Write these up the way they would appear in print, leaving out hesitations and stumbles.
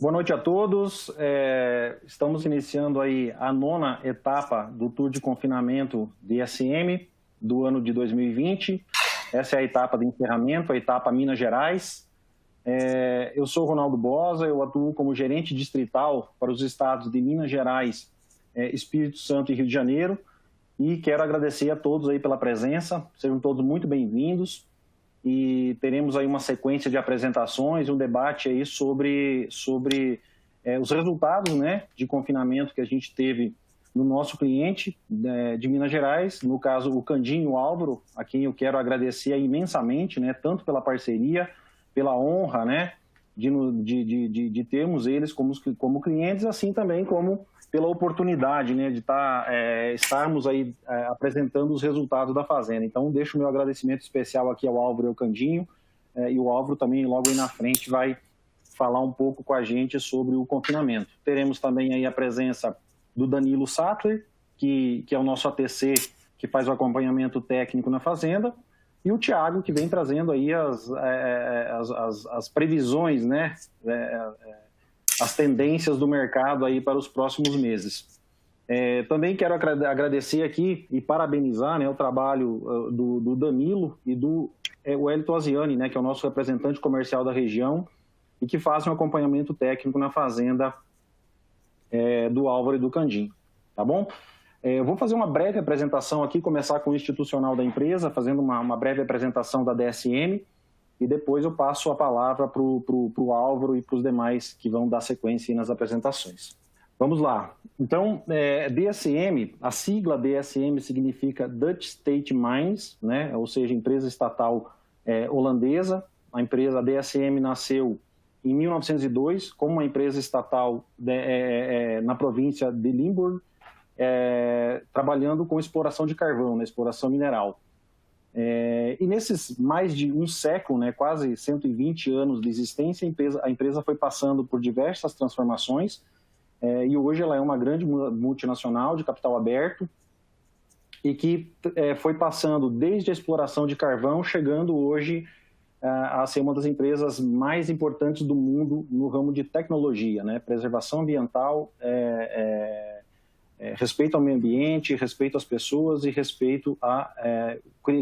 Boa noite a todos. Estamos iniciando aí a 9ª etapa do Tour de Confinamento DSM do ano de 2020. Essa é a etapa de encerramento, a etapa Minas Gerais. Eu sou Ronaldo Bosa, eu atuo como gerente distrital para os estados de Minas Gerais, Espírito Santo e Rio de Janeiro. E quero agradecer a todos aí pela presença, sejam todos muito bem-vindos. E teremos aí uma sequência de apresentações, um debate aí sobre os resultados, né, de confinamento que a gente teve no nosso cliente de Minas Gerais, no caso o Candinho Álvaro, a quem eu quero agradecer imensamente, né, tanto pela parceria, pela honra, né, de termos eles como clientes, assim também como pela oportunidade, né, de estarmos aí apresentando os resultados da fazenda. Então, deixo o meu agradecimento especial aqui ao Álvaro e ao Candinho, e o Álvaro também logo aí na frente vai falar um pouco com a gente sobre o confinamento. Teremos também aí a presença do Danilo Sattler, que é o nosso ATC, que faz o acompanhamento técnico na fazenda, e o Thiago, que vem trazendo aí as previsões, né, as tendências do mercado aí para os próximos meses. Também quero agradecer aqui e parabenizar, né, o trabalho do Danilo e do Wellington Asiani, né, que é o nosso representante comercial da região e que faz um acompanhamento técnico na fazenda do Álvaro e do Candinho, tá bom? Eu vou fazer uma breve apresentação aqui, começar com o institucional da empresa, fazendo uma breve apresentação da DSM, e depois eu passo a palavra para o Álvaro e para os demais que vão dar sequência nas apresentações. Vamos lá. Então, DSM, a sigla DSM significa Dutch State Mines, né? Ou seja, empresa estatal holandesa. A DSM nasceu em 1902 como uma empresa estatal na província de Limburg, trabalhando com exploração de carvão, né? Exploração mineral. E nesses mais de um século, né, quase 120 anos de existência, a empresa foi passando por diversas transformações e hoje ela é uma grande multinacional de capital aberto e que foi passando desde a exploração de carvão, chegando hoje a ser uma das empresas mais importantes do mundo no ramo de tecnologia, né, preservação ambiental, respeito ao meio ambiente, respeito às pessoas e respeito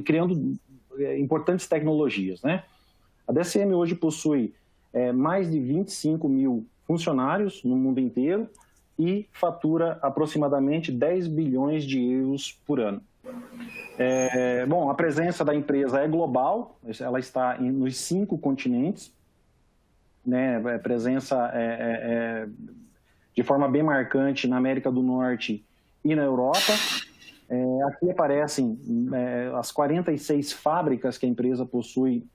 criando importantes tecnologias, né? A DSM hoje possui mais de 25 mil funcionários no mundo inteiro e fatura aproximadamente 10 bilhões de euros por ano. Bom, a presença da empresa é global, ela está nos 5 continentes, né? A presença de forma bem marcante na América do Norte e na Europa. Aqui aparecem as 46 fábricas que a empresa possui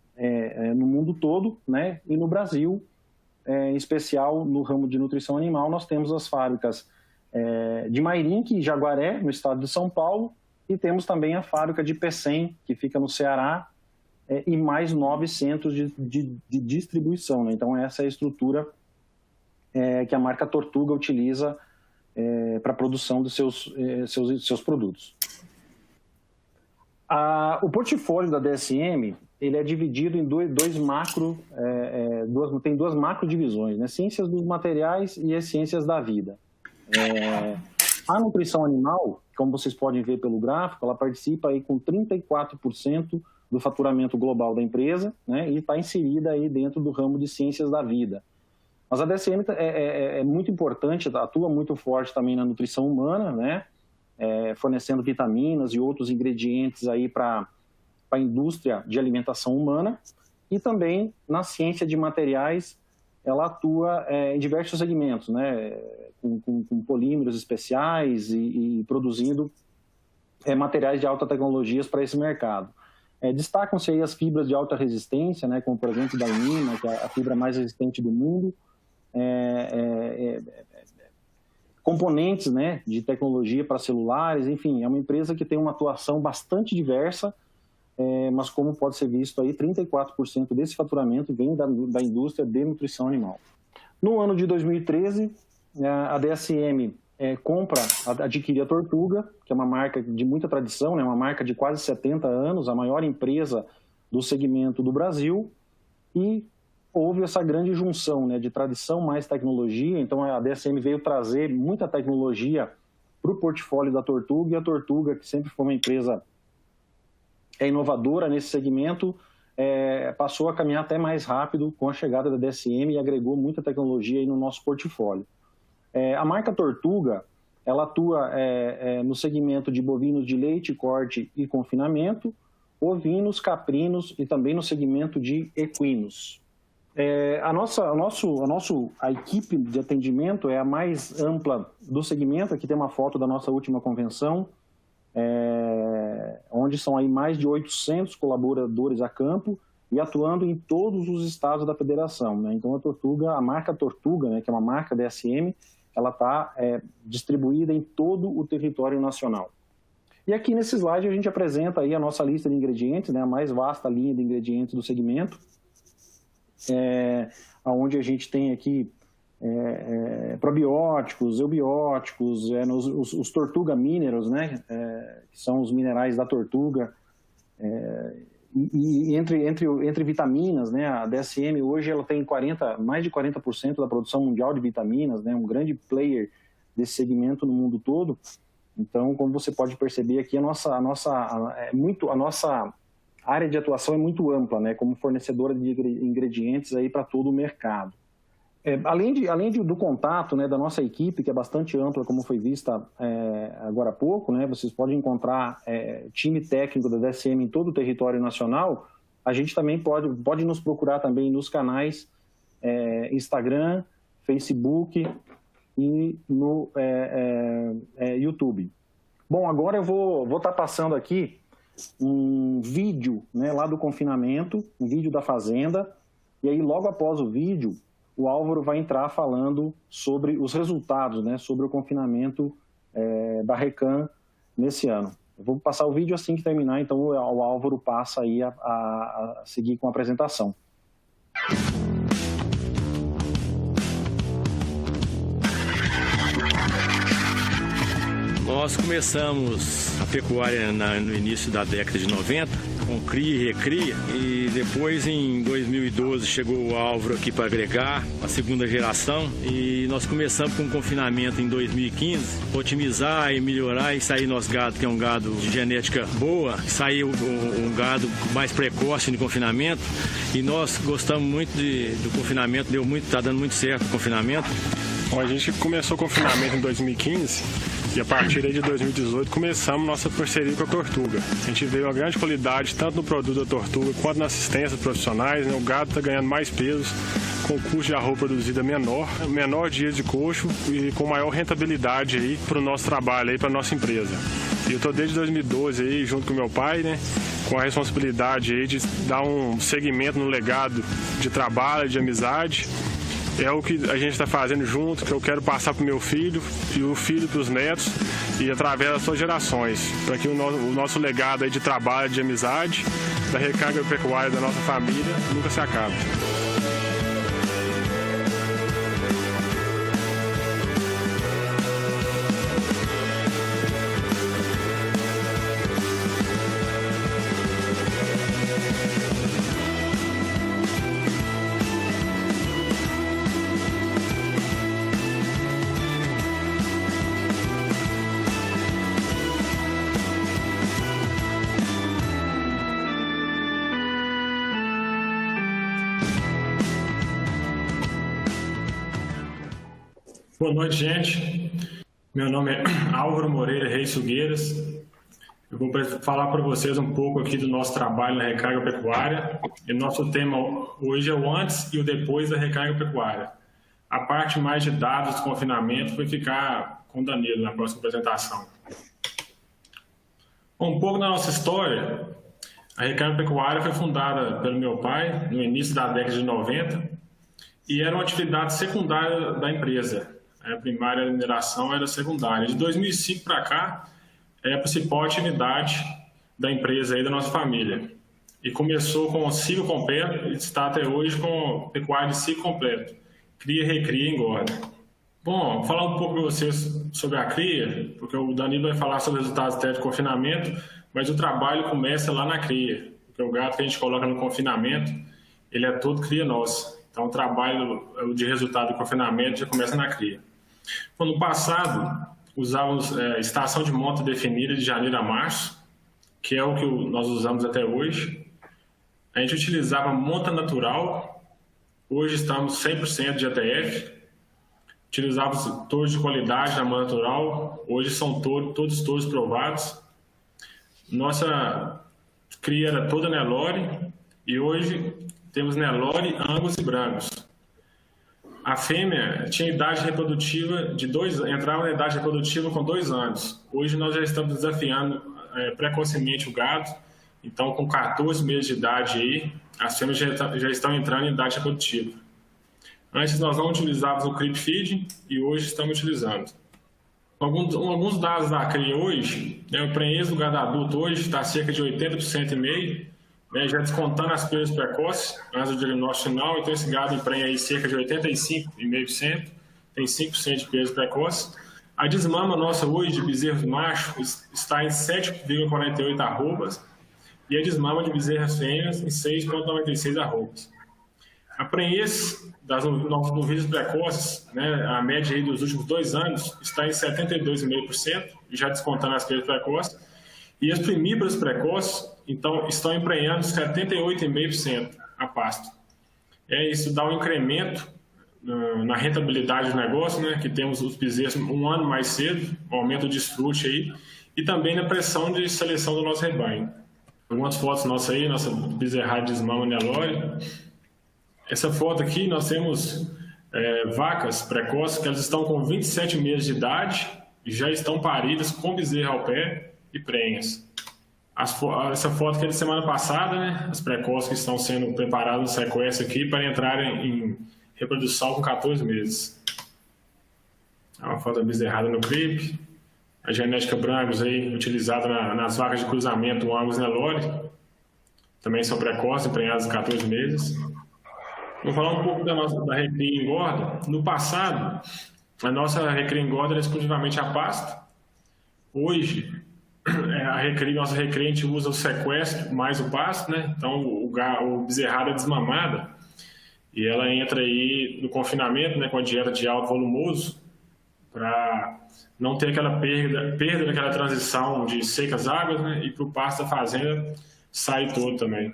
no mundo todo, né? E no Brasil, em especial no ramo de nutrição animal, nós temos as fábricas de Mairinque e Jaguaré, no estado de São Paulo, e temos também a fábrica de Pecém, que fica no Ceará, e mais 9 centros de distribuição, né? Então, essa é a estrutura que a marca Tortuga utiliza para a produção dos seus produtos. O portfólio da DSM ele é dividido em tem duas macro divisões, né? Ciências dos materiais e as ciências da vida. A nutrição animal, como vocês podem ver pelo gráfico, ela participa aí com 34% do faturamento global da empresa, né? E está inserida aí dentro do ramo de ciências da vida. Mas a DSM é muito importante, atua muito forte também na nutrição humana, né? Fornecendo vitaminas e outros ingredientes aí para a indústria de alimentação humana. E também na ciência de materiais, ela atua em diversos segmentos, né? Com polímeros especiais e produzindo materiais de alta tecnologia para esse mercado. Destacam-se aí as fibras de alta resistência, né? Como por exemplo da Daimina, que é a fibra mais resistente do mundo. Componentes, né, de tecnologia para celulares, enfim, é uma empresa que tem uma atuação bastante diversa, mas como pode ser visto aí, 34% desse faturamento vem da indústria de nutrição animal. No ano de 2013, a DSM adquire a Tortuga, que é uma marca de muita tradição, né, uma marca de quase 70 anos, a maior empresa do segmento do Brasil, e houve essa grande junção, né, de tradição mais tecnologia. Então a DSM veio trazer muita tecnologia para o portfólio da Tortuga, e a Tortuga, que sempre foi uma empresa inovadora nesse segmento, passou a caminhar até mais rápido com a chegada da DSM e agregou muita tecnologia aí no nosso portfólio. A marca Tortuga, ela atua no segmento de bovinos de leite, corte e confinamento, ovinos, caprinos e também no segmento de equinos. A equipe de atendimento é a mais ampla do segmento. Aqui tem uma foto da nossa última convenção, onde são aí mais de 800 colaboradores a campo e atuando em todos os estados da federação, né? Então a marca Tortuga, né, que é uma marca DSM, ela está distribuída em todo o território nacional. E aqui nesse slide a gente apresenta aí a nossa lista de ingredientes, né, a mais vasta linha de ingredientes do segmento, onde a gente tem aqui probióticos, eubióticos, os Tortuga Minerals, né, que são os minerais da Tortuga, e entre vitaminas, né, a DSM hoje ela tem mais de 40% da produção mundial de vitaminas, né, um grande player desse segmento no mundo todo. Então, como você pode perceber aqui, a nossa área de atuação é muito ampla, né, como fornecedora de ingredientes aí para todo o mercado. Além do contato, né, da nossa equipe, que é bastante ampla, como foi vista agora há pouco, né, vocês podem encontrar time técnico da DSM em todo o território nacional. A gente também pode nos procurar também nos canais Instagram, Facebook e no YouTube. Bom, agora eu vou estar passando aqui um vídeo, né, lá do confinamento, um vídeo da fazenda, e aí logo após o vídeo, o Álvaro vai entrar falando sobre os resultados, né, sobre o confinamento da Recan nesse ano. Eu vou passar o vídeo assim que terminar, então o Álvaro passa aí a seguir com a apresentação. Nós começamos a pecuária no início da década de 90, com cria e recria, e depois em 2012 chegou o Álvaro aqui para agregar a segunda geração, e nós começamos com um confinamento em 2015, otimizar e melhorar e sair nosso gado, que é um gado de genética boa, sair um gado mais precoce no confinamento, e nós gostamos muito do confinamento, está dando muito certo o confinamento. Bom, a gente começou o confinamento em 2015, e a partir de 2018 começamos nossa parceria com a Tortuga. A gente vê uma grande qualidade tanto no produto da Tortuga quanto nas assistências profissionais, né? O gado está ganhando mais peso, com o custo de arroz produzida menor dias de coxo e com maior rentabilidade aí para o nosso trabalho, aí para a nossa empresa. E eu estou desde 2012 aí junto com meu pai, né? Com a responsabilidade aí de dar um segmento no legado de trabalho, de amizade. É o que a gente está fazendo junto, que eu quero passar para o meu filho e o filho para os netos e através das suas gerações, para que o nosso legado aí de trabalho, de amizade, da recarga pecuária da nossa família nunca se acabe. Boa noite, gente. Meu nome é Álvaro Moreira Reis Sugueiras. Eu vou falar para vocês um pouco aqui do nosso trabalho na recarga pecuária. E nosso tema hoje é o antes e o depois da recarga pecuária. A parte mais de dados do confinamento vai ficar com o Danilo na próxima apresentação. Um pouco da nossa história. A recarga pecuária foi fundada pelo meu pai no início da década de 90 e era uma atividade secundária da empresa. A primária a mineração era secundária. De 2005 para cá, é a principal atividade da empresa e da nossa família. E começou com o ciclo completo e está até hoje com pecuária de ciclo completo. Cria, recria e engorda. Bom, vou falar um pouco para vocês sobre a cria, porque o Danilo vai falar sobre os resultados técnicos de confinamento, mas o trabalho começa lá na cria. Porque o gado que a gente coloca no confinamento, ele é todo cria nossa. Então, o trabalho de resultado do confinamento já começa na cria. Então, no passado, usávamos estação de monta definida de janeiro a março, que é o que nós usamos até hoje. A gente utilizava monta natural, hoje estamos 100% de ATF. Utilizávamos touros de qualidade na monta natural, hoje são todos touros provados. Nossa cria era toda Nelore e hoje temos Nelore, Angus e Brancos. A fêmea tinha idade reprodutiva entrava na idade reprodutiva com 2 anos. Hoje nós já estamos desafiando precocemente o gado, então com 14 meses de idade aí, as fêmeas já estão entrando em idade reprodutiva. Antes nós não utilizávamos o creep feed e hoje estamos utilizando. Alguns dados da cria hoje, o prenhez do gado adulto hoje está cerca de 80,5%, já descontando as perdas precoces, antes do diagnóstico final, então esse gado emprenha aí cerca de 85,5%, tem 5% de perdas precoces. A desmama nossa hoje de bezerros machos está em 7,48 arrobas e a desmama de bezerras fêmeas em 6,96 arrobas. A prenhez das novilhas precoces, a média aí dos últimos 2 anos, está em 72,5%, já descontando as perdas precoces. E as primíparas precoces, então, estão emprenhando 78,5% a pasto. Isso dá um incremento na rentabilidade do negócio, que temos os bezerros 1 ano mais cedo, aumento de desfrute aí, e também na pressão de seleção do nosso rebanho. Algumas fotos nossas aí, nossa bezerrada de desmama Nelore. Essa foto aqui, nós temos vacas precoces que elas estão com 27 meses de idade e já estão paridas com bezerro ao pé e prenhas. Essa foto que é de semana passada, as precoces que estão sendo preparadas no sequestro aqui para entrarem em reprodução com 14 meses. Uma foto da bezerrada no creep. A genética Brancos aí, utilizada nas vacas de cruzamento, o Angus Nelore. Também são precoces, emprenhadas em 14 meses. Vou falar um pouco da recria engorda. No passado, a nossa recria engorda era exclusivamente a pasto. Hoje, nossa recria a gente usa o sequestro mais o pasto, Então, o bezerrada é desmamada e ela entra aí no confinamento, com a dieta de alto volumoso, para não ter aquela perda daquela transição de secas águas, e para o pasto da fazenda sair todo também.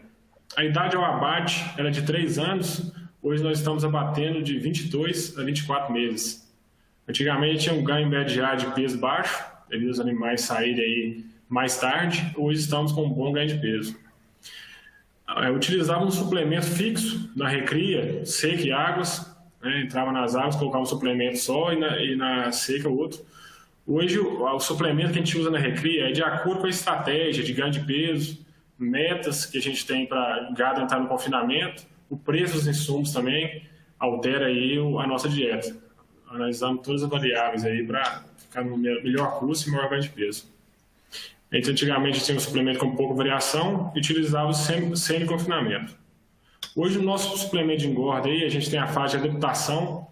A idade ao abate era de 3 anos, hoje nós estamos abatendo de 22 a 24 meses. Antigamente tinha um ganho médio de peso baixo, devido os animais saírem aí mais tarde, hoje estamos com um bom ganho de peso. Utilizava um suplemento fixo na recria, seca e águas, entrava nas águas, colocava um suplemento só e na seca outro. Hoje o suplemento que a gente usa na recria é de acordo com a estratégia de ganho de peso, metas que a gente tem para gado entrar no confinamento, o preço dos insumos também altera aí a nossa dieta. Analisamos todas as variáveis aí para ficar no melhor custo e maior ganho de peso. Antigamente tinha um suplemento com pouca variação e utilizava o semi-confinamento. Hoje o nosso suplemento de engorda aí, a gente tem a fase de adaptação,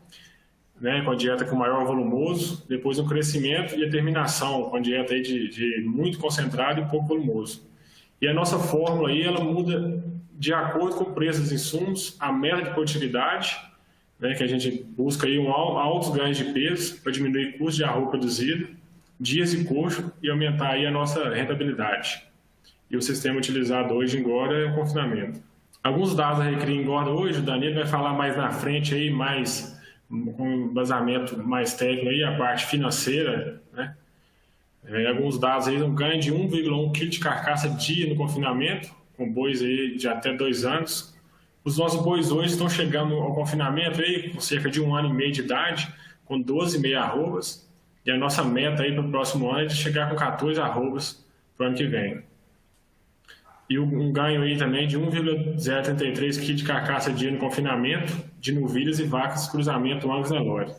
com a dieta com maior volumoso, depois um crescimento e a terminação com a dieta aí de muito concentrado e pouco volumoso. E a nossa fórmula aí, ela muda de acordo com o preço dos insumos, a meta de produtividade, que a gente busca aí altos ganhos de peso para diminuir o custo de arroz produzido, dias de coxo e aumentar aí a nossa rentabilidade. E o sistema utilizado hoje em engorda é o confinamento. Alguns dados da recria engorda hoje, o Danilo vai falar mais na frente aí, com um embasamento mais técnico aí, a parte financeira, alguns dados aí, um ganho de 1,1 kg de carcaça dia no confinamento, com bois aí de até 2 anos. Os nossos bois hoje estão chegando ao confinamento aí, com cerca de 1 ano e meio de idade, com 12,5 arrobas, e a nossa meta aí para o próximo ano é de chegar com 14 arrobas para o ano que vem. E um ganho aí também de 1,033 kg de carcaça dia no confinamento, de novilhas e vacas cruzamento Angus Nelore.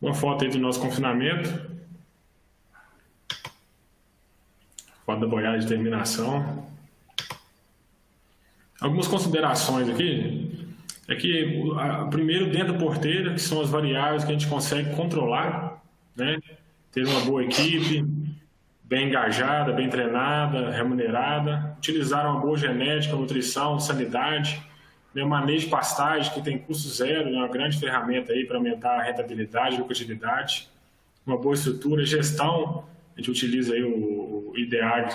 Uma foto aí do nosso confinamento. Foto da boiada de terminação. Algumas considerações aqui. É que, primeiro, dentro da porteira, que são as variáveis que a gente consegue controlar, ter uma boa equipe, bem engajada, bem treinada, remunerada, utilizar uma boa genética, nutrição, sanidade, manejo de pastagem, que tem custo zero, é uma grande ferramenta aí para aumentar a rentabilidade, a lucratividade, uma boa estrutura, gestão, a gente utiliza aí o IDEAG,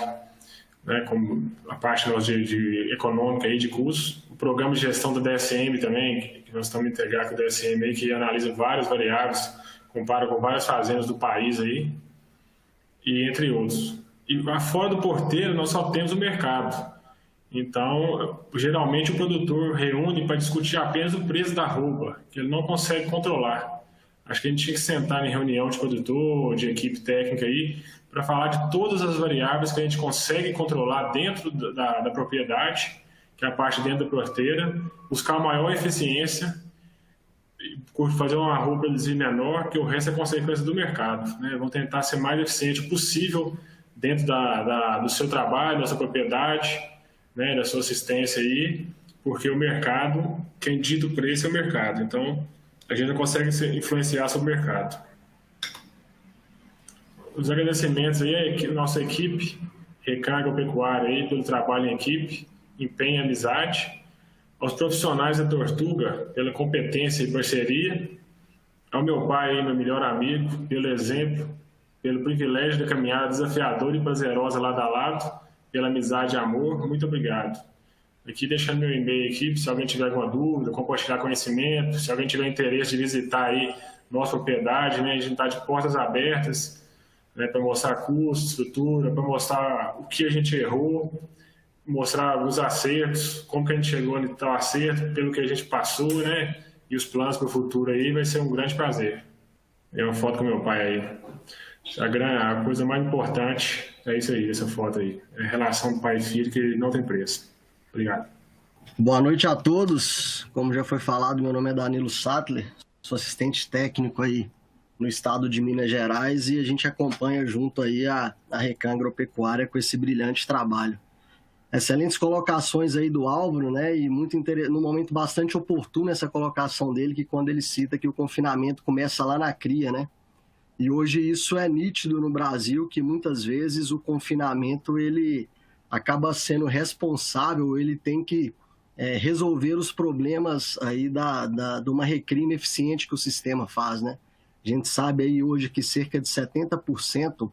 né, como a parte de econômica aí de custos, o programa de gestão do DSM também, que nós estamos integrando com o DSM aí, que analisa várias variáveis, compara com várias fazendas do país aí, e entre outros. E fora do porteiro, nós só temos o mercado. Então, geralmente o produtor reúne para discutir apenas o preço da arroba, que ele não consegue controlar. Acho que a gente tinha que sentar em reunião de produtor, de equipe técnica aí, para falar de todas as variáveis que a gente consegue controlar dentro da propriedade, que é a parte dentro da porteira, buscar maior eficiência, fazer uma arroba menor, que o resto é consequência do mercado, né? Vão tentar ser mais eficiente possível dentro do seu trabalho, da sua propriedade, né, da sua assistência aí, porque o mercado, quem dita o preço é o mercado. Então, a gente não consegue influenciar sobre o mercado. Os agradecimentos aí à nossa equipe, Recarga Agropecuária aí pelo trabalho em equipe, empenho e amizade, aos profissionais da Tortuga pela competência e parceria, ao meu pai aí, meu melhor amigo, pelo exemplo, pelo privilégio da caminhada desafiadora e prazerosa lado a lado, pela amizade e amor, muito obrigado. Aqui deixando meu e-mail aqui, se alguém tiver alguma dúvida, compartilhar conhecimento, se alguém tiver interesse de visitar aí nossa propriedade, né, a gente está de portas abertas, né, para mostrar custo, estrutura, para mostrar o que a gente errou, mostrar os acertos, como que a gente chegou no tal acerto, pelo que a gente passou, né, e os planos para o futuro aí, vai ser um grande prazer. É uma foto com meu pai aí. A coisa mais importante é isso aí, essa foto aí. É a relação do pai e filho que não tem preço. Obrigado. Boa noite a todos. Como já foi falado, meu nome é Danilo Sattler, sou assistente técnico aí no estado de Minas Gerais e a gente acompanha junto aí a Recan Agropecuária com esse brilhante trabalho. Excelentes colocações aí do Álvaro, né? E no momento bastante oportuno essa colocação dele, que quando ele cita que o confinamento começa lá na cria, né? E hoje isso é nítido no Brasil, que muitas vezes o confinamento ele acaba sendo responsável, ele tem que resolver os problemas aí de uma recria ineficiente que o sistema faz, né? A gente sabe aí hoje que cerca de 70%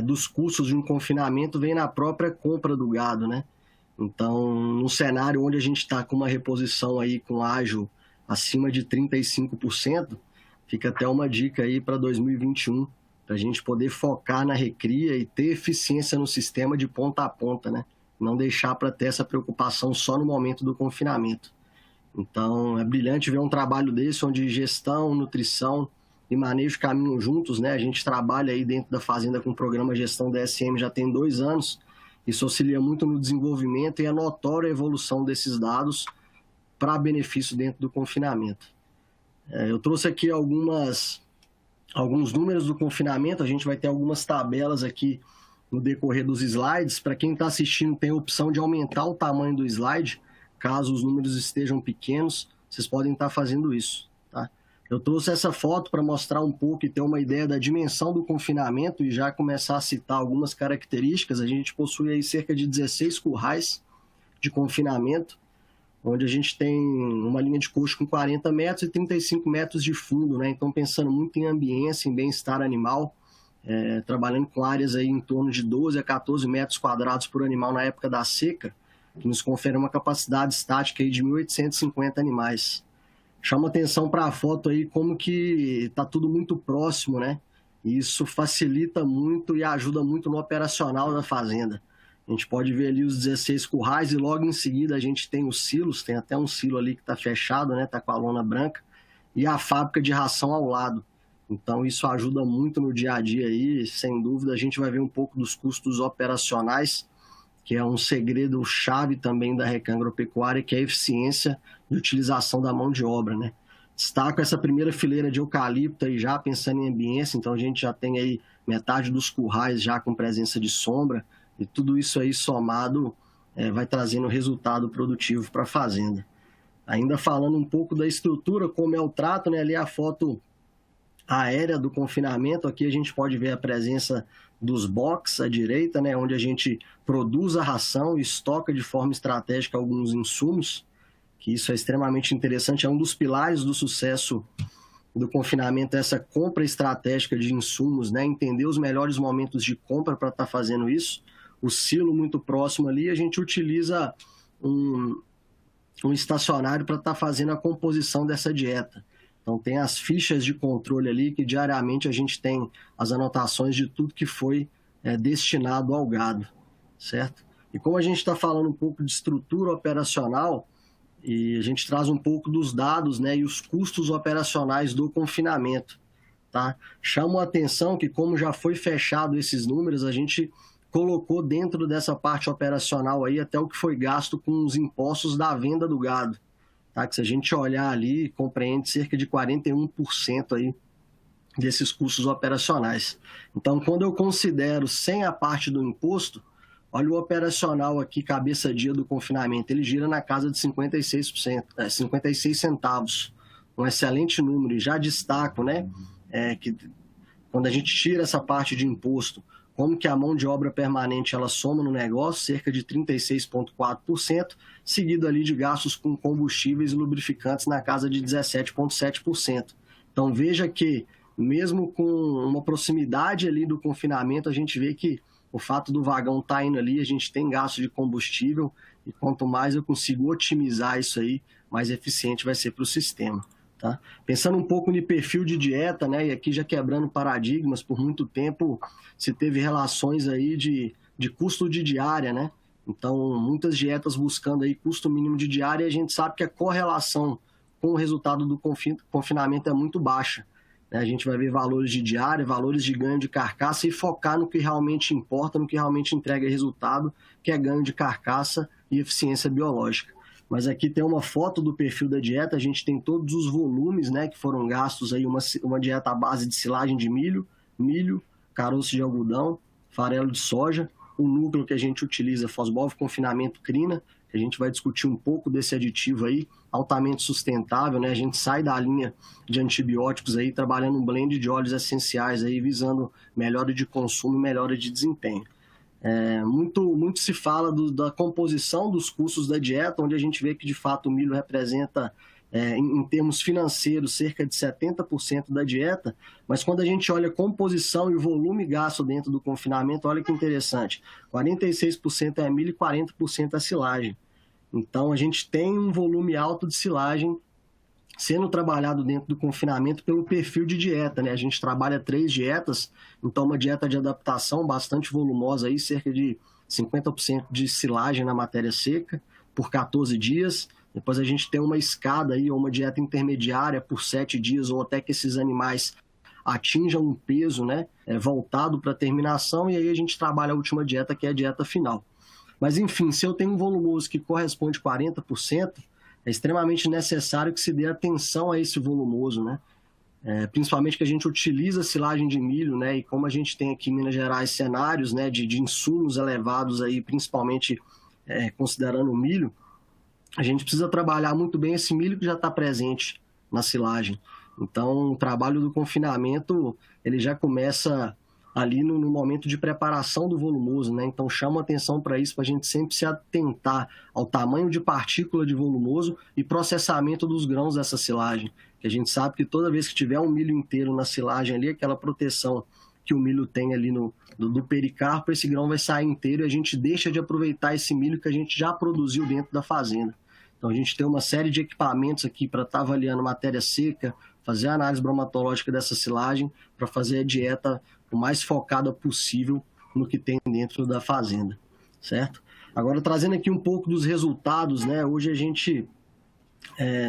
dos custos de um confinamento vem na própria compra do gado, né? Então, num cenário onde a gente está com uma reposição aí com ágio acima de 35%, fica até uma dica aí para 2021, para a gente poder focar na recria e ter eficiência no sistema de ponta a ponta, né? Não deixar para ter essa preocupação só no momento do confinamento. Então, é brilhante ver um trabalho desse, onde gestão, nutrição e manejo caminham juntos, né? A gente trabalha aí dentro da fazenda com o programa Gestão DSM já tem 2 anos. Isso auxilia muito no desenvolvimento e é notória a evolução desses dados para benefício dentro do confinamento. Eu trouxe aqui alguns números do confinamento, a gente vai ter algumas tabelas aqui no decorrer dos slides. Para quem está assistindo, tem a opção de aumentar o tamanho do slide, caso os números estejam pequenos, vocês podem estar fazendo isso, tá? Eu trouxe essa foto para mostrar um pouco e ter uma ideia da dimensão do confinamento e já começar a citar algumas características. A gente possui aí cerca de 16 currais de confinamento, onde a gente tem uma linha de coxo com 40 metros e 35 metros de fundo, né? Então, pensando muito em ambiência, em bem-estar animal, trabalhando com áreas aí em torno de 12 a 14 metros quadrados por animal na época da seca, que nos confere uma capacidade estática aí de 1.850 animais. Chama atenção para a foto aí como que está tudo muito próximo, né? E isso facilita muito e ajuda muito no operacional da fazenda. A gente pode ver ali os 16 currais e logo em seguida a gente tem os silos, tem até um silo ali que está fechado, né? Está com a lona branca, e a fábrica de ração ao lado. Então isso ajuda muito no dia a dia aí, sem dúvida. A gente vai ver um pouco dos custos operacionais, que é um segredo chave também da Recan Agropecuária, que é a eficiência de utilização da mão de obra, né? Destaco essa primeira fileira de eucalipto aí já pensando em ambiência, então a gente já tem aí metade dos currais já com presença de sombra, e tudo isso aí somado vai trazendo resultado produtivo para a fazenda. Ainda falando um pouco da estrutura, como é o trato, né? Ali a foto aérea do confinamento, aqui a gente pode ver a presença dos box à direita, né? Onde a gente produz a ração e estoca de forma estratégica alguns insumos. que isso é extremamente interessante, é um dos pilares do sucesso do confinamento, essa compra estratégica de insumos, né? Entender os melhores momentos de compra para estar fazendo isso. O silo muito próximo ali, a gente utiliza um estacionário para estar fazendo a composição dessa dieta. Então tem as fichas de controle ali, que diariamente a gente tem as anotações de tudo que foi destinado ao gado, certo? E como a gente está falando um pouco de estrutura operacional, e a gente traz um pouco dos dados, né, e os custos operacionais do confinamento, tá? Chamo a atenção que, como já foi fechado esses números, a gente colocou dentro dessa parte operacional aí até o que foi gasto com os impostos da venda do gado, tá? Que se a gente olhar ali, compreende cerca de 41% aí desses custos operacionais. Então, quando eu considero sem a parte do imposto, olha o operacional aqui, cabeça dia do confinamento, ele gira na casa de 56%, 56 centavos, um excelente número. E já destaco, né, que quando a gente tira essa parte de imposto, como que a mão de obra permanente ela soma no negócio, cerca de 36,4%, seguido ali de gastos com combustíveis e lubrificantes na casa de 17,7%. Então veja que, mesmo com uma proximidade ali do confinamento, a gente vê que o fato do vagão estar indo ali, a gente tem gasto de combustível, e quanto mais eu consigo otimizar isso aí, mais eficiente vai ser para o sistema. Tá? Pensando um pouco no perfil de dieta, né, e aqui já quebrando paradigmas, por muito tempo se teve relações aí de custo de diária, né? Então, muitas dietas buscando aí custo mínimo de diária, e a gente sabe que a correlação com o resultado do confinamento é muito baixa. A gente vai ver valores de diária, valores de ganho de carcaça e focar no que realmente importa, no que realmente entrega resultado, que é ganho de carcaça e eficiência biológica. Mas aqui tem uma foto do perfil da dieta, a gente tem todos os volumes, né, que foram gastos aí, uma dieta à base de silagem de milho, caroço de algodão, farelo de soja, o núcleo que a gente utiliza, fosbov, confinamento, crina, que a gente vai discutir um pouco desse aditivo aí, altamente sustentável, né? A gente sai da linha de antibióticos aí, trabalhando um blend de óleos essenciais aí, visando melhora de consumo e melhora de desempenho. Muito se fala da composição dos custos da dieta, onde a gente vê que, de fato, o milho representa, em termos financeiros, cerca de 70% da dieta, mas quando a gente olha a composição e o volume gasto dentro do confinamento, olha que interessante, 46% é milho e 40% é silagem. Então, a gente tem um volume alto de silagem sendo trabalhado dentro do confinamento pelo perfil de dieta, né? A gente trabalha 3 dietas, então uma dieta de adaptação bastante volumosa, aí, cerca de 50% de silagem na matéria seca por 14 dias. Depois a gente tem uma escada, aí, ou uma dieta intermediária por 7 dias, ou até que esses animais atinjam um peso, né, voltado para a terminação, e aí a gente trabalha a última dieta, que é a dieta final. Mas, enfim, se eu tenho um volumoso que corresponde a 40%, é extremamente necessário que se dê atenção a esse volumoso, né? Principalmente que a gente utiliza silagem de milho, né? E como a gente tem aqui em Minas Gerais cenários, né, de insumos elevados, aí, principalmente considerando o milho, a gente precisa trabalhar muito bem esse milho que já está presente na silagem. Então, o trabalho do confinamento, ele já começa ali no momento de preparação do volumoso, né? Então chama atenção para isso, para a gente sempre se atentar ao tamanho de partícula de volumoso e processamento dos grãos dessa silagem, que a gente sabe que toda vez que tiver um milho inteiro na silagem ali, aquela proteção que o milho tem ali do pericarpo, esse grão vai sair inteiro e a gente deixa de aproveitar esse milho que a gente já produziu dentro da fazenda. Então a gente tem uma série de equipamentos aqui para estar avaliando matéria seca, fazer a análise bromatológica dessa silagem, para fazer a dieta o mais focada possível no que tem dentro da fazenda, certo? Agora, trazendo aqui um pouco dos resultados, né? Hoje a gente,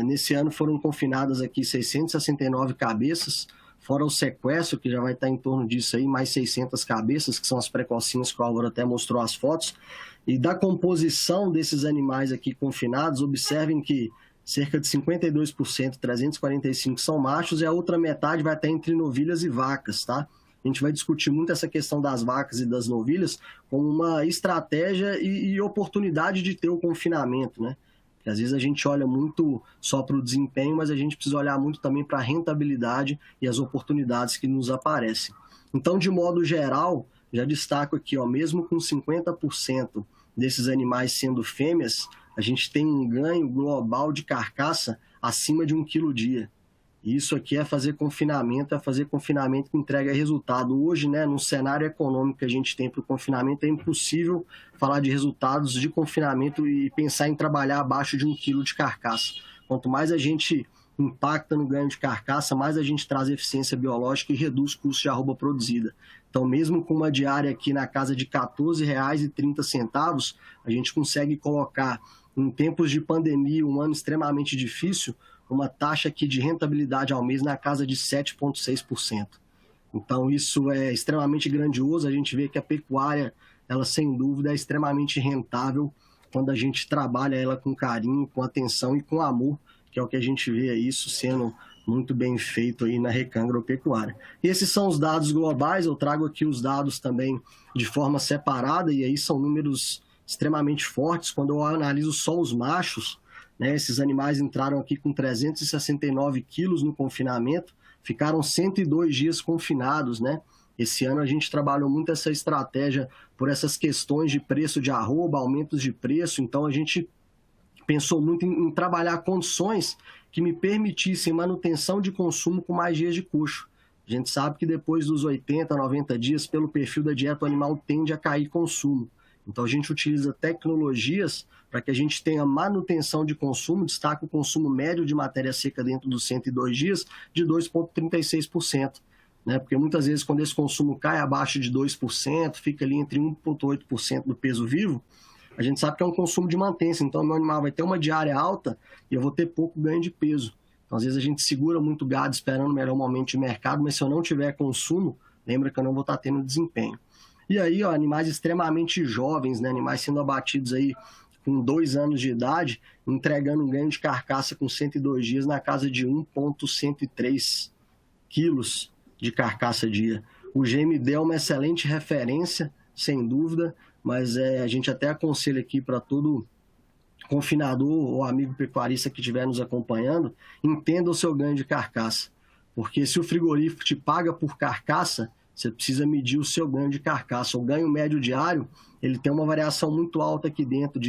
nesse ano, foram confinadas aqui 669 cabeças, fora o sequestro, que já vai estar em torno disso aí, mais 600 cabeças, que são as precocinhas que o Álvaro até mostrou as fotos. E da composição desses animais aqui confinados, observem que cerca de 52%, 345 são machos, e a outra metade vai estar entre novilhas e vacas, tá? A gente vai discutir muito essa questão das vacas e das novilhas como uma estratégia e oportunidade de ter o confinamento, né? Porque às vezes a gente olha muito só para o desempenho, mas a gente precisa olhar muito também para a rentabilidade e as oportunidades que nos aparecem. Então, de modo geral, já destaco aqui, ó, mesmo com 50% desses animais sendo fêmeas, a gente tem um ganho global de carcaça acima de 1 quilo dia. Isso aqui é fazer confinamento que entrega resultado. Hoje, né, no cenário econômico que a gente tem para o confinamento, é impossível falar de resultados de confinamento e pensar em trabalhar abaixo de 1 quilo de carcaça. Quanto mais a gente impacta no ganho de carcaça, mais a gente traz eficiência biológica e reduz o custo de arroba produzida. Então, mesmo com uma diária aqui na casa de R$ 14,30, a gente consegue colocar, em tempos de pandemia, um ano extremamente difícil, uma taxa aqui de rentabilidade ao mês na casa de 7,6%. Então, isso é extremamente grandioso. A gente vê que a pecuária, ela sem dúvida é extremamente rentável quando a gente trabalha ela com carinho, com atenção e com amor, que é o que a gente vê isso sendo muito bem feito aí na Recam Agropecuária. E esses são os dados globais. Eu trago aqui os dados também de forma separada, e aí são números extremamente fortes. Quando eu analiso só os machos, né, esses animais entraram aqui com 369 quilos no confinamento, ficaram 102 dias confinados, né? Esse ano a gente trabalhou muito essa estratégia por essas questões de preço de arroba, aumentos de preço, então a gente pensou muito em trabalhar condições que me permitissem manutenção de consumo com mais dias de coxo. A gente sabe que depois dos 80, 90 dias, pelo perfil da dieta, o animal tende a cair consumo. Então a gente utiliza tecnologias para que a gente tenha manutenção de consumo, destaca o consumo médio de matéria seca dentro dos 102 dias de 2,36%. Né? Porque muitas vezes quando esse consumo cai abaixo de 2%, fica ali entre 1,8% do peso vivo, a gente sabe que é um consumo de mantência, então o meu animal vai ter uma diária alta e eu vou ter pouco ganho de peso. Então às vezes a gente segura muito gado esperando o melhor momento de mercado, mas se eu não tiver consumo, lembra que eu não vou estar tendo desempenho. E aí, ó, animais extremamente jovens, né? Animais sendo abatidos aí com 2 anos de idade, entregando um ganho de carcaça com 102 dias na casa de 1,103 quilos de carcaça dia. O GMD é uma excelente referência, sem dúvida, mas a gente até aconselha aqui para todo confinador ou amigo pecuarista que estiver nos acompanhando, entenda o seu ganho de carcaça. Porque se o frigorífico te paga por carcaça, você precisa medir o seu ganho de carcaça. O ganho médio diário, ele tem uma variação muito alta aqui dentro,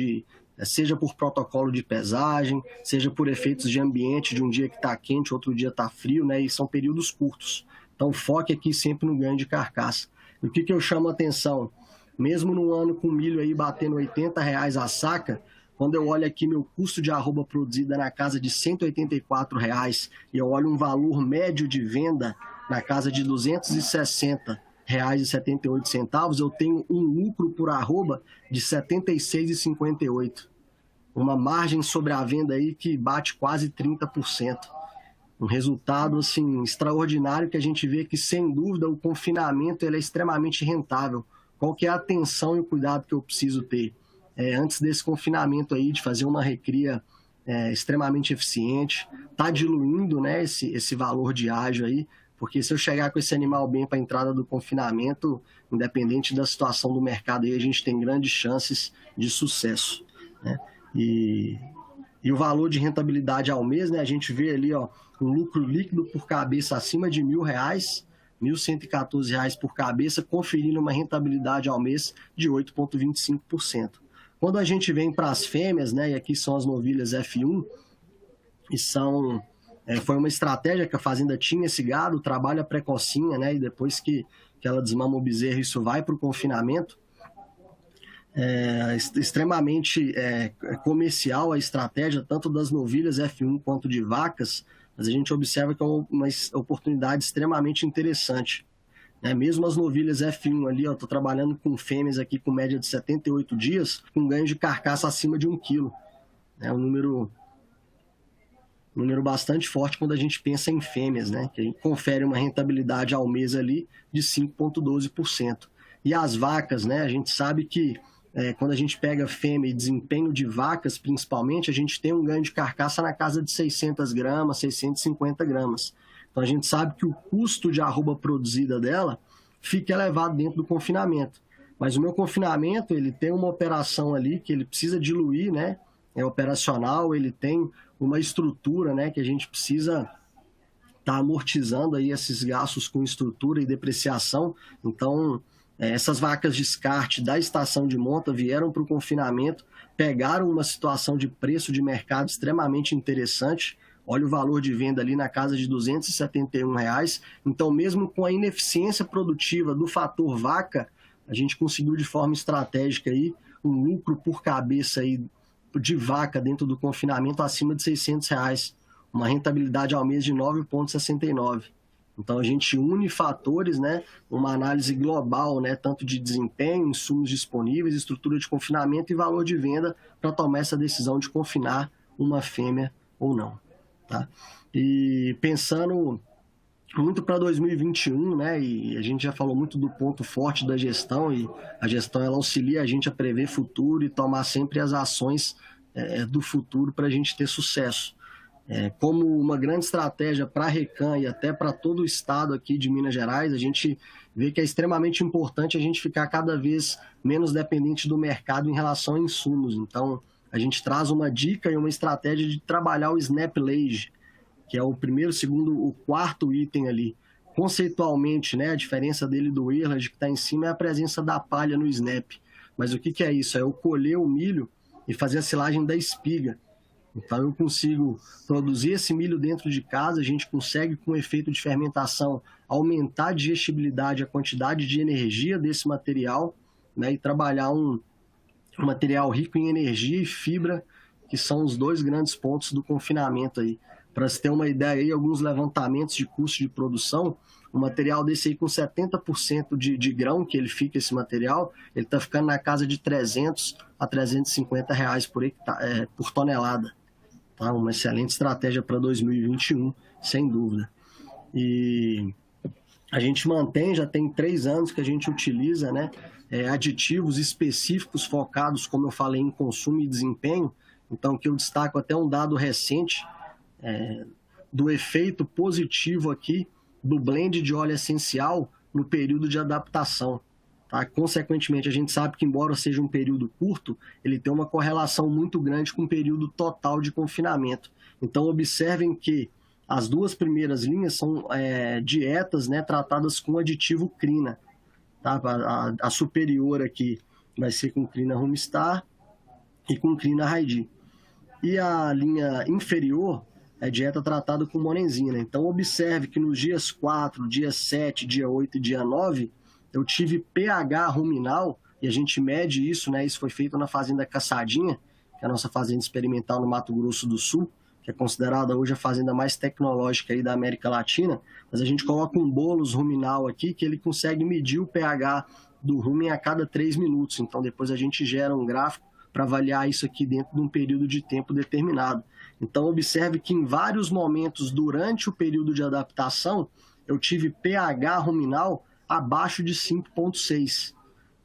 seja por protocolo de pesagem, seja por efeitos de ambiente, de um dia que está quente, outro dia está frio, né? E são períodos curtos. Então, foque aqui sempre no ganho de carcaça. E o que eu chamo a atenção? Mesmo num ano com milho aí batendo R$80 a saca, quando eu olho aqui meu custo de arroba produzida na casa de R$184 e eu olho um valor médio de venda na casa de R$260,78, eu tenho um lucro por arroba de R$ 76,58. Uma margem sobre a venda aí que bate quase 30%. Um resultado assim, extraordinário que a gente vê que, sem dúvida, o confinamento ele é extremamente rentável. Qual que é a atenção e o cuidado que eu preciso ter? Antes desse confinamento aí, de fazer uma recria extremamente eficiente, tá diluindo, né, esse valor de ágio aí, porque se eu chegar com esse animal bem para a entrada do confinamento, independente da situação do mercado, aí a gente tem grandes chances de sucesso, né? E o valor de rentabilidade ao mês, né, a gente vê ali, ó, um lucro líquido por cabeça acima de R$1.000, R$1.114 por cabeça, conferindo uma rentabilidade ao mês de 8,25%. Quando a gente vem para as fêmeas, né, e aqui são as novilhas F1, e foi uma estratégia que a fazenda tinha esse gado, trabalha precocinha, né, e depois que ela desmama o bezerro, isso vai para o confinamento. Extremamente comercial a estratégia, tanto das novilhas F1 quanto de vacas, mas a gente observa que é uma oportunidade extremamente interessante. Mesmo as novilhas F1 ali, estou trabalhando com fêmeas aqui com média de 78 dias, com ganho de carcaça acima de 1 quilo. É um número bastante forte quando a gente pensa em fêmeas, né? Que confere uma rentabilidade ao mês ali de 5,12%. E as vacas, né? A gente sabe que quando a gente pega fêmea e desempenho de vacas, principalmente, a gente tem um ganho de carcaça na casa de 600 gramas, 650 gramas. Então, a gente sabe que o custo de arroba produzida dela fica elevado dentro do confinamento. Mas o meu confinamento, ele tem uma operação ali que ele precisa diluir, né? É operacional, ele tem uma estrutura, né? Que a gente precisa estar amortizando aí esses gastos com estrutura e depreciação. Então, essas vacas descarte da estação de monta vieram para o confinamento pegaram uma situação de preço de mercado extremamente interessante. Olha o valor de venda ali na casa de R$ 271. Então, mesmo com a ineficiência produtiva do fator vaca, a gente conseguiu de forma estratégica aí um lucro por cabeça aí de vaca dentro do confinamento acima de R$ 600, uma rentabilidade ao mês de 9,69. Então a gente une fatores, né, uma análise global, né, tanto de desempenho, insumos disponíveis, estrutura de confinamento e valor de venda para tomar essa decisão de confinar uma fêmea ou não. Tá? E pensando muito para 2021, né, e a gente já falou muito do ponto forte da gestão, e a gestão ela auxilia a gente a prever futuro e tomar sempre as ações do futuro para a gente ter sucesso. Como uma grande estratégia para a Recan e até para todo o estado aqui de Minas Gerais, a gente vê que é extremamente importante a gente ficar cada vez menos dependente do mercado em relação a insumos. Então, a gente traz uma dica e uma estratégia de trabalhar o Snap Lage, que é o primeiro, segundo, o quarto item ali. Conceitualmente, né, a diferença dele do Earlage que está em cima é a presença da palha no Snap. Mas o que é isso? É eu colher o milho e fazer a silagem da espiga. Então eu consigo produzir esse milho dentro de casa, a gente consegue com o efeito de fermentação aumentar a digestibilidade, a quantidade de energia desse material, né, e trabalhar um material rico em energia e fibra, que são os dois grandes pontos do confinamento aí. Para você ter uma ideia aí, alguns levantamentos de custo de produção, um material desse aí com 70% de grão que ele fica, esse material, ele está ficando na casa de 300 a 350 reais por tonelada. Tá? Uma excelente estratégia para 2021, sem dúvida. E a gente mantém, já tem 3 anos que a gente utiliza, né, aditivos específicos focados, como eu falei, em consumo e desempenho. Então, que eu destaco até um dado recente do efeito positivo aqui do blend de óleo essencial no período de adaptação. Tá? Consequentemente, a gente sabe que, embora seja um período curto, ele tem uma correlação muito grande com o período total de confinamento. Então, observem que as 2 primeiras linhas são dietas, né, tratadas com aditivo Crina. Tá? A superior aqui vai ser com Crina Rumstar e com Crina Raidi. E a linha inferior é dieta tratada com monenzina. Então, observe que nos dias 4, dia 7, dia 8 e dia 9, eu tive pH ruminal, e a gente mede isso, né? Isso foi feito na Fazenda Caçadinha, que é a nossa fazenda experimental no Mato Grosso do Sul, que é considerada hoje a fazenda mais tecnológica aí da América Latina, mas a gente coloca um bolos ruminal aqui, que ele consegue medir o pH do rumen a cada 3 minutos. Então, depois a gente gera um gráfico para avaliar isso aqui dentro de um período de tempo determinado. Então, observe que em vários momentos durante o período de adaptação, eu tive pH ruminal abaixo de 5,6.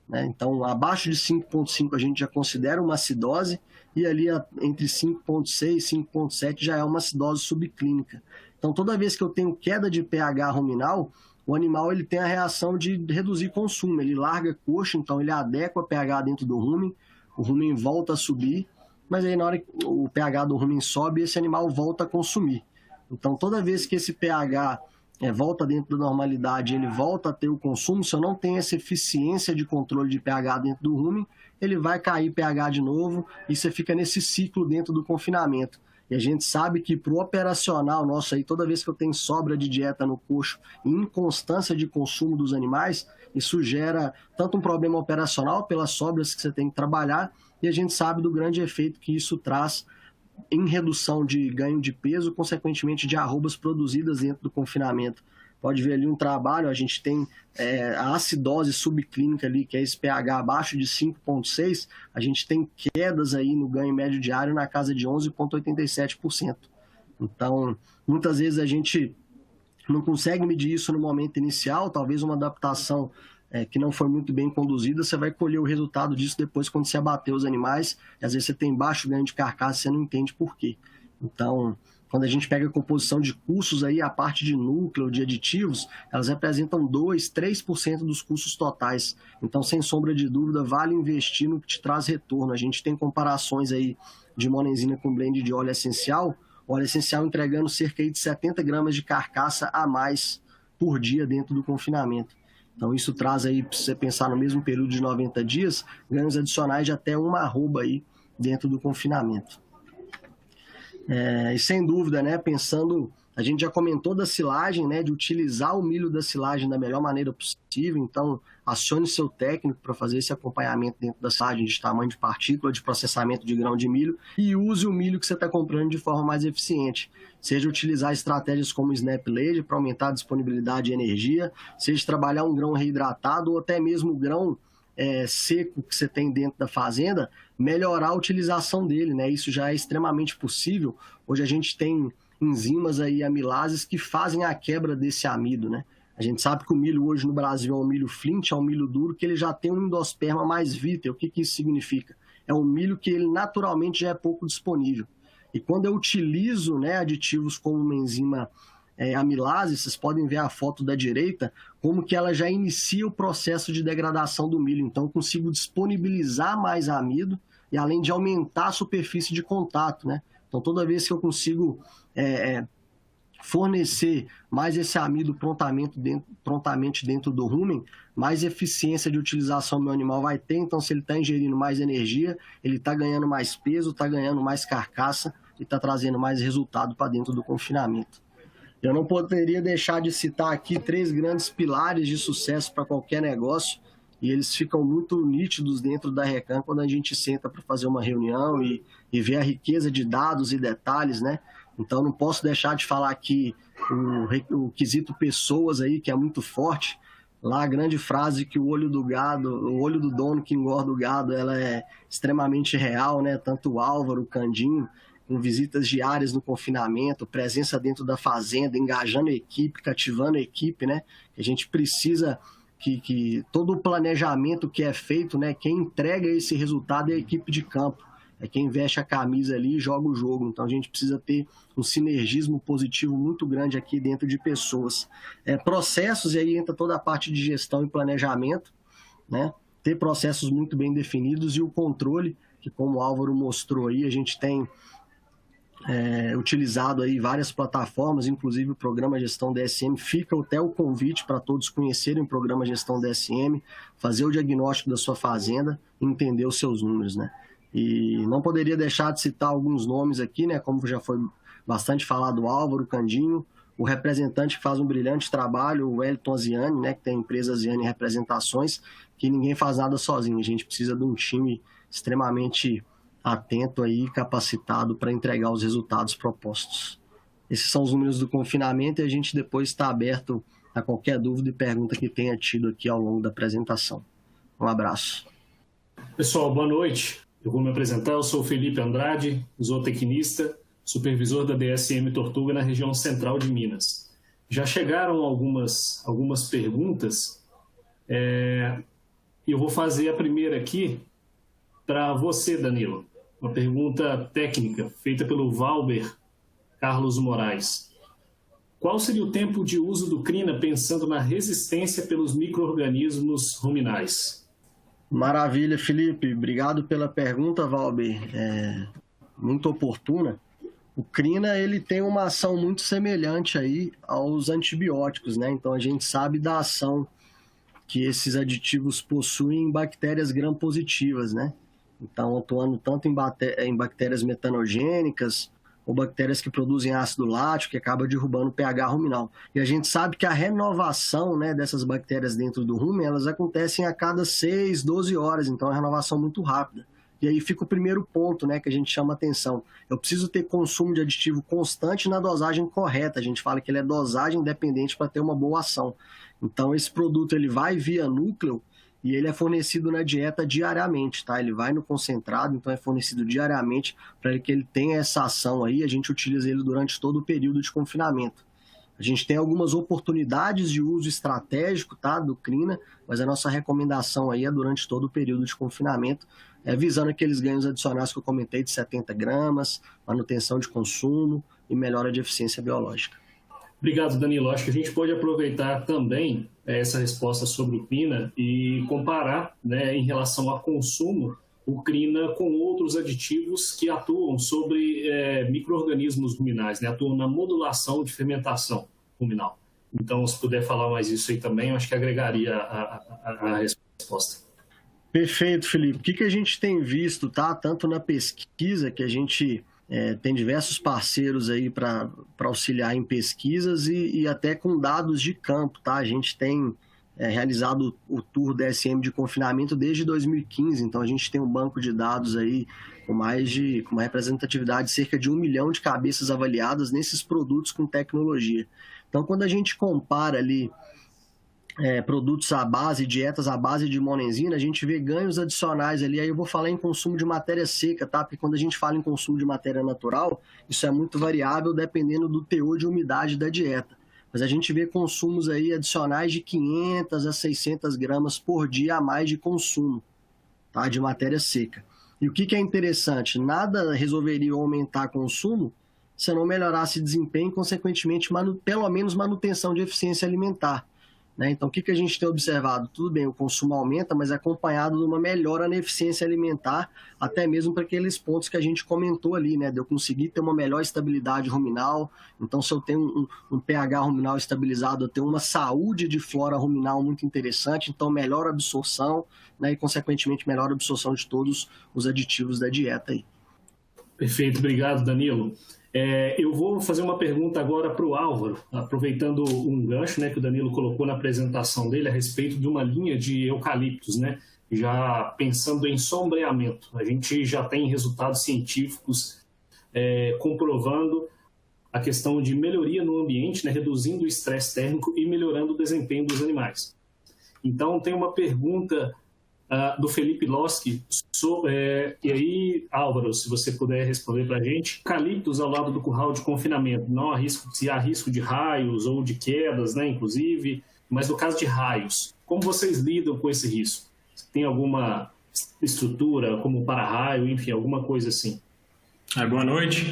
Né? Então, abaixo de 5,5 a gente já considera uma acidose, e ali entre 5,6 e 5,7 já é uma acidose subclínica. Então, toda vez que eu tenho queda de pH ruminal, o animal ele tem a reação de reduzir consumo, ele larga coxa, então ele adequa o pH dentro do rumen, o rumen volta a subir, mas aí na hora que o pH do rumen sobe, esse animal volta a consumir. Então, toda vez que esse pH volta dentro da normalidade, ele volta a ter o consumo, se eu não tenho essa eficiência de controle de pH dentro do rumen, ele vai cair pH de novo, e você fica nesse ciclo dentro do confinamento. E a gente sabe que para o operacional nosso, aí, toda vez que eu tenho sobra de dieta no coxo e inconstância de consumo dos animais, isso gera tanto um problema operacional pelas sobras que você tem que trabalhar, e a gente sabe do grande efeito que isso traz em redução de ganho de peso, consequentemente de arrobas produzidas dentro do confinamento. Pode ver ali um trabalho, a gente tem a acidose subclínica ali, que é esse pH abaixo de 5,6, a gente tem quedas aí no ganho médio diário na casa de 11,87%. Então, muitas vezes a gente não consegue medir isso no momento inicial, talvez uma adaptação que não foi muito bem conduzida, você vai colher o resultado disso depois quando você abater os animais, e às vezes você tem baixo ganho de carcaça e você não entende por quê. Então, quando a gente pega a composição de custos, aí, a parte de núcleo, de aditivos, elas representam 2%, 3% dos custos totais. Então, sem sombra de dúvida, vale investir no que te traz retorno. A gente tem comparações aí de monenzina com blend de óleo essencial, entregando cerca de 70 gramas de carcaça a mais por dia dentro do confinamento. Então, isso traz aí, para você pensar no mesmo período de 90 dias, ganhos adicionais de até uma arroba aí dentro do confinamento. E sem dúvida, né, pensando, a gente já comentou da silagem, né, de utilizar o milho da silagem da melhor maneira possível, então acione seu técnico para fazer esse acompanhamento dentro da silagem de tamanho de partícula, de processamento de grão de milho, e use o milho que você está comprando de forma mais eficiente, seja utilizar estratégias como o Snap Laser para aumentar a disponibilidade de energia, seja trabalhar um grão reidratado ou até mesmo o grão seco que você tem dentro da fazenda, melhorar a utilização dele, né? Isso já é extremamente possível. Hoje a gente tem enzimas aí, amilases, que fazem a quebra desse amido, né? A gente sabe que o milho hoje no Brasil é um milho flint, é um milho duro, que ele já tem um endosperma mais vítreo. O que isso significa? É um milho que ele naturalmente já é pouco disponível. E quando eu utilizo, né, aditivos como uma enzima amilase, vocês podem ver a foto da direita, como que ela já inicia o processo de degradação do milho. Então, eu consigo disponibilizar mais amido e além de aumentar a superfície de contato, né? Então, toda vez que eu consigo fornecer mais esse amido prontamente dentro do rumen, mais eficiência de utilização do meu animal vai ter. Então, se ele está ingerindo mais energia, ele está ganhando mais peso, está ganhando mais carcaça e está trazendo mais resultado para dentro do confinamento. Eu não poderia deixar de citar aqui 3 grandes pilares de sucesso para qualquer negócio, e eles ficam muito nítidos dentro da Recam quando a gente senta para fazer uma reunião e ver a riqueza de dados e detalhes, né? Então, não posso deixar de falar aqui o quesito pessoas aí, que é muito forte. Lá a grande frase que o olho do dono que engorda o gado, ela é extremamente real, né? Tanto o Álvaro, o Candinho, com visitas diárias no confinamento, presença dentro da fazenda, engajando a equipe, cativando a equipe, né? A gente precisa que todo o planejamento que é feito, né? Quem entrega esse resultado é a equipe de campo, é quem veste a camisa ali e joga o jogo. Então a gente precisa ter um sinergismo positivo muito grande aqui dentro de pessoas. Processos, e aí entra toda a parte de gestão e planejamento, né? Ter processos muito bem definidos e o controle, que como o Álvaro mostrou aí, a gente tem utilizado aí várias plataformas, inclusive o programa Gestão DSM. Fica até o convite para todos conhecerem o programa Gestão DSM, fazer o diagnóstico da sua fazenda e entender os seus números, né? E não poderia deixar de citar alguns nomes aqui, né? Como já foi bastante falado, o Álvaro, o Candinho, o representante que faz um brilhante trabalho, o Wellington Aziani, né? Que tem a empresa Aziani Representações, que ninguém faz nada sozinho, a gente precisa de um time extremamente atento aí, capacitado para entregar os resultados propostos. Esses são os números do confinamento e a gente depois está aberto a qualquer dúvida e pergunta que tenha tido aqui ao longo da apresentação. Um abraço. Pessoal, boa noite. Eu vou me apresentar, eu sou o Felipe Andrade, zootecnista, supervisor da DSM Tortuga na região central de Minas. Já chegaram algumas perguntas, e eu vou fazer a primeira aqui para você, Danilo. Uma pergunta técnica feita pelo Valber Carlos Moraes. Qual seria o tempo de uso do Crina pensando na resistência pelos micro-organismos ruminais? Maravilha, Felipe. Obrigado pela pergunta, Valber. Muito oportuna. O Crina, ele tem uma ação muito semelhante aí aos antibióticos, né? Então a gente sabe da ação que esses aditivos possuem em bactérias gram-positivas, né? Então, atuando tanto em bactérias metanogênicas ou bactérias que produzem ácido lático, que acaba derrubando o pH ruminal. E a gente sabe que a renovação, né, dessas bactérias dentro do rumen, elas acontecem a cada 6, 12 horas, então é uma renovação muito rápida. E aí fica o primeiro ponto, né, que a gente chama atenção. Eu preciso ter consumo de aditivo constante na dosagem correta. A gente fala que ele é dosagem independente para ter uma boa ação. Então, esse produto ele vai via núcleo, e ele é fornecido na dieta diariamente, tá? Ele vai no concentrado, então é fornecido diariamente para que ele tenha essa ação aí. A gente utiliza ele durante todo o período de confinamento. A gente tem algumas oportunidades de uso estratégico, tá, do Crina, mas a nossa recomendação aí é durante todo o período de confinamento, visando aqueles ganhos adicionais que eu comentei de 70 gramas, manutenção de consumo e melhora de eficiência biológica. Obrigado, Danilo. Acho que a gente pode aproveitar também essa resposta sobre o Crina e comparar, né, em relação ao consumo, o Crina com outros aditivos que atuam sobre micro-organismos ruminais, né, atuam na modulação de fermentação ruminal. Então, se puder falar mais isso aí também, eu acho que agregaria a resposta. Perfeito, Felipe. O que a gente tem visto, tá? Tanto na pesquisa, que a gente tem diversos parceiros aí para auxiliar em pesquisas e até com dados de campo, tá? A gente tem realizado o Tour DSM de confinamento desde 2015, então a gente tem um banco de dados aí com uma representatividade de cerca de 1 milhão de cabeças avaliadas nesses produtos com tecnologia. Então, quando a gente compara ali produtos à base, dietas à base de monenzina, a gente vê ganhos adicionais ali. Aí eu vou falar em consumo de matéria seca, tá? Porque quando a gente fala em consumo de matéria natural, isso é muito variável dependendo do teor de umidade da dieta. Mas a gente vê consumos aí adicionais de 500 a 600 gramas por dia a mais de consumo, tá? De matéria seca. E o que é interessante? Nada resolveria aumentar consumo se não melhorasse desempenho e, consequentemente, pelo menos manutenção de eficiência alimentar. Então, o que a gente tem observado? Tudo bem, o consumo aumenta, mas acompanhado de uma melhora na eficiência alimentar, até mesmo para aqueles pontos que a gente comentou ali, né? De eu conseguir ter uma melhor estabilidade ruminal. Então, se eu tenho um pH ruminal estabilizado, eu tenho uma saúde de flora ruminal muito interessante, então melhor absorção, né? E, consequentemente, melhor absorção de todos os aditivos da dieta aí. Perfeito, obrigado, Danilo. Eu vou fazer uma pergunta agora para o Álvaro, aproveitando um gancho, né, que o Danilo colocou na apresentação dele a respeito de uma linha de eucaliptos, né, já pensando em sombreamento. A gente já tem resultados científicos comprovando a questão de melhoria no ambiente, né, reduzindo o estresse térmico e melhorando o desempenho dos animais. Então, tem uma pergunta do Felipe Losky, e aí, Álvaro, se você puder responder para a gente. Eucaliptos ao lado do curral de confinamento, não há risco, se há risco de raios ou de quedas, né, inclusive, mas no caso de raios, como vocês lidam com esse risco? Tem alguma estrutura, como para-raio, enfim, alguma coisa assim? Boa noite.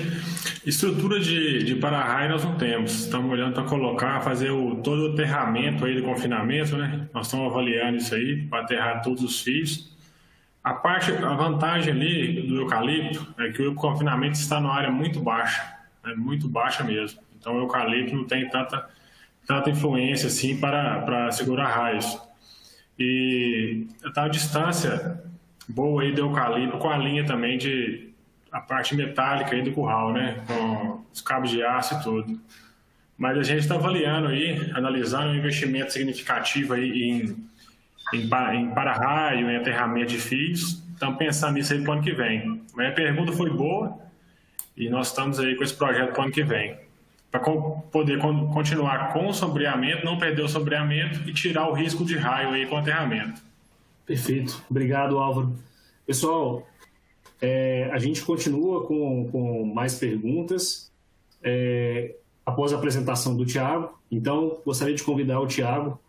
Estrutura de para-raio nós não temos. Estamos olhando para colocar, fazer todo o aterramento aí do confinamento, né? Nós estamos avaliando isso aí, para aterrar todos os fios. A vantagem ali do eucalipto é que o confinamento está numa área muito baixa mesmo. Então o eucalipto não tem tanta influência assim para segurar raios. E está a distância boa aí do eucalipto com a linha também a parte metálica aí do curral, né? Com os cabos de aço e tudo. Mas a gente está avaliando aí, analisando um investimento significativo aí em para-raio, em aterramento de fios. Estamos pensando nisso aí para o ano que vem. Mas a pergunta foi boa e nós estamos aí com esse projeto para o ano que vem. Para poder continuar com o sombreamento, não perder o sombreamento e tirar o risco de raio aí com o aterramento. Perfeito. Obrigado, Álvaro. Pessoal, a gente continua com mais perguntas após a apresentação do Thiago. Então, gostaria de convidar o Thiago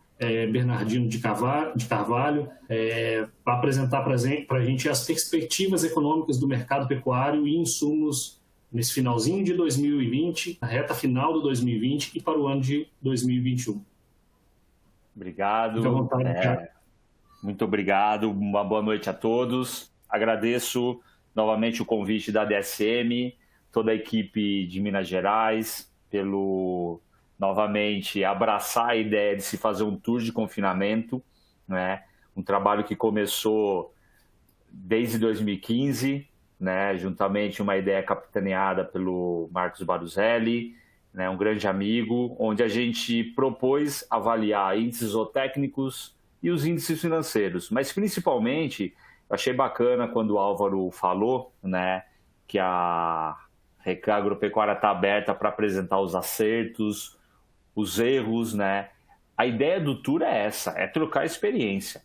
Bernardino de Carvalho para apresentar para a gente as perspectivas econômicas do mercado pecuário e insumos nesse finalzinho de 2020, na reta final do 2020 e para o ano de 2021. Obrigado. Fique à vontade, Thiago. Muito obrigado. Uma boa noite a todos. Agradeço novamente o convite da DSM, toda a equipe de Minas Gerais, pelo novamente abraçar a ideia de se fazer um tour de confinamento, né? Um trabalho que começou desde 2015, né? Juntamente uma ideia capitaneada pelo Marcos Baruzelli, né? Um grande amigo, onde a gente propôs avaliar índices zootécnicos e os índices financeiros, mas principalmente eu achei bacana quando o Álvaro falou, né, que a Recam Agropecuária está aberta para apresentar os acertos, os erros, né? A ideia do tour é essa, é trocar experiência.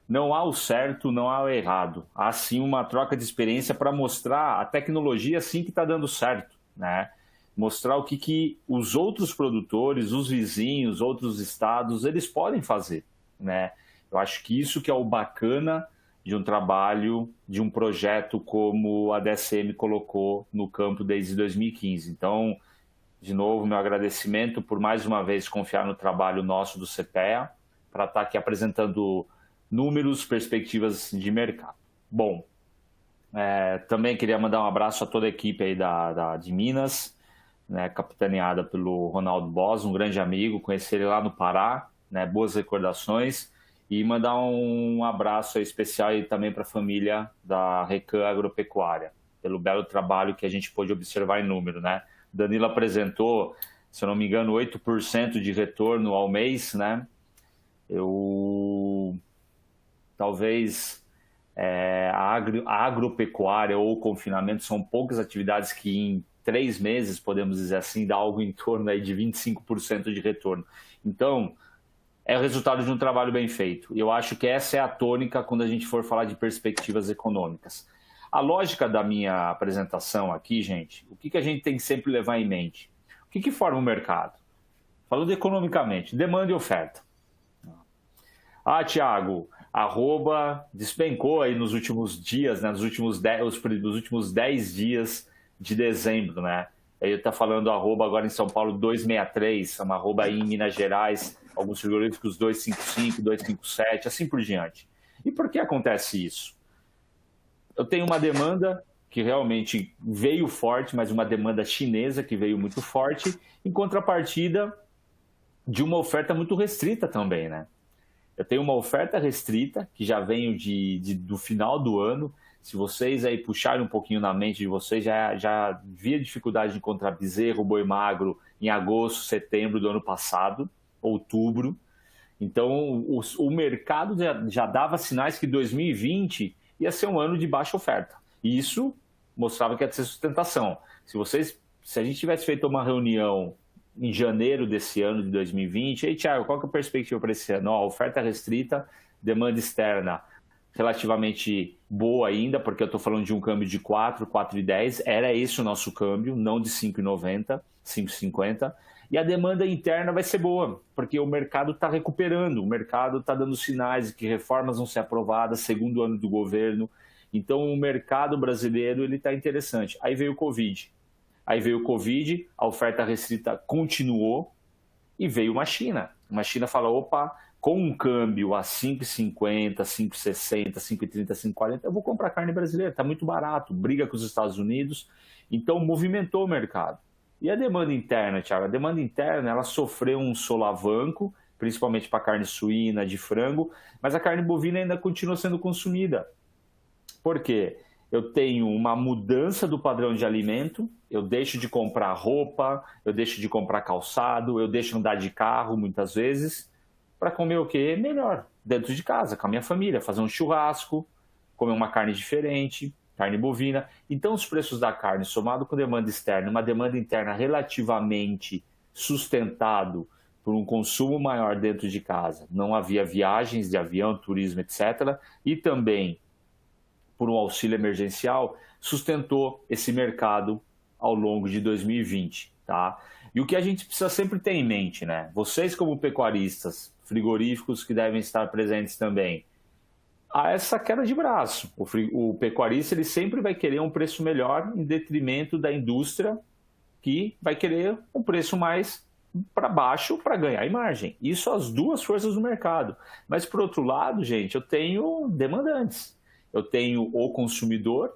Não há o certo, não há o errado. Há sim uma troca de experiência para mostrar a tecnologia sim que está dando certo, né? Mostrar o que os outros produtores, os vizinhos, outros estados, eles podem fazer, né? Eu acho que isso que é o bacana de um trabalho, de um projeto como a DSM colocou no campo desde 2015. Então, de novo, meu agradecimento por mais uma vez confiar no trabalho nosso do CPEA para estar aqui apresentando números, perspectivas de mercado. Bom, também queria mandar um abraço a toda a equipe aí de Minas, né, capitaneada pelo Ronaldo Boss, um grande amigo, conheci ele lá no Pará, né, boas recordações. E mandar um abraço especial aí também para a família da Recan Agropecuária, pelo belo trabalho que a gente pôde observar em número, né? Danilo apresentou, se eu não me engano, 8% de retorno ao mês, né? Talvez a agropecuária ou o confinamento são poucas atividades que em 3 meses, podemos dizer assim, dá algo em torno aí de 25% de retorno. Então, é o resultado de um trabalho bem feito. E eu acho que essa é a tônica quando a gente for falar de perspectivas econômicas. A lógica da minha apresentação aqui, gente, o que a gente tem que sempre levar em mente? O que forma o mercado? Falando economicamente, demanda e oferta. Thiago, arroba despencou aí nos últimos dias, né, nos últimos 10 dias de dezembro, né? Ele está falando arroba agora em São Paulo 263, uma arroba aí em Minas Gerais, alguns frigoríficos 255, 257, assim por diante. E por que acontece isso? Eu tenho uma demanda que realmente veio forte, mas uma demanda chinesa que veio muito forte, em contrapartida de uma oferta muito restrita também, né? Eu tenho uma oferta restrita, que já veio do final do ano. Se vocês aí puxarem um pouquinho na mente de vocês, já via dificuldade de encontrar bezerro, boi magro em agosto, setembro do ano passado, outubro. Então, o mercado já dava sinais que 2020 ia ser um ano de baixa oferta. E isso mostrava que ia ter sustentação. Se a gente tivesse feito uma reunião em janeiro desse ano de 2020, aí, Thiago, qual que é a perspectiva para esse ano? Oferta restrita, demanda externa relativamente boa ainda, porque eu estou falando de um câmbio de 4,10, era esse o nosso câmbio, não de 5,90, 5,50, e a demanda interna vai ser boa, porque o mercado está recuperando, o mercado está dando sinais de que reformas vão ser aprovadas, segundo ano do governo, então o mercado brasileiro está interessante. Aí veio o Covid, a oferta restrita continuou e veio uma China. Uma China fala, opa, com um câmbio a 5,50, 5,60, 5,30, 5,40, eu vou comprar carne brasileira, está muito barato, briga com os Estados Unidos, então movimentou o mercado. E a demanda interna, Thiago? A demanda interna, ela sofreu um solavanco, principalmente para carne suína, de frango, mas a carne bovina ainda continua sendo consumida. Por quê? Eu tenho uma mudança do padrão de alimento, eu deixo de comprar roupa, eu deixo de comprar calçado, eu deixo de andar de carro muitas vezes, para comer o quê? Melhor, dentro de casa, com a minha família, fazer um churrasco, comer uma carne diferente, carne bovina. Então os preços da carne, somado com demanda externa, uma demanda interna relativamente sustentado por um consumo maior dentro de casa, não havia viagens de avião, turismo, etc., e também por um auxílio emergencial, sustentou esse mercado ao longo de 2020, tá? E o que a gente precisa sempre ter em mente, né? Vocês como pecuaristas, frigoríficos que devem estar presentes também, há essa queda de braço. O pecuarista ele sempre vai querer um preço melhor em detrimento da indústria que vai querer um preço mais para baixo para ganhar em margem. Isso as duas forças do mercado. Mas, por outro lado, gente, eu tenho demandantes. Eu tenho o consumidor,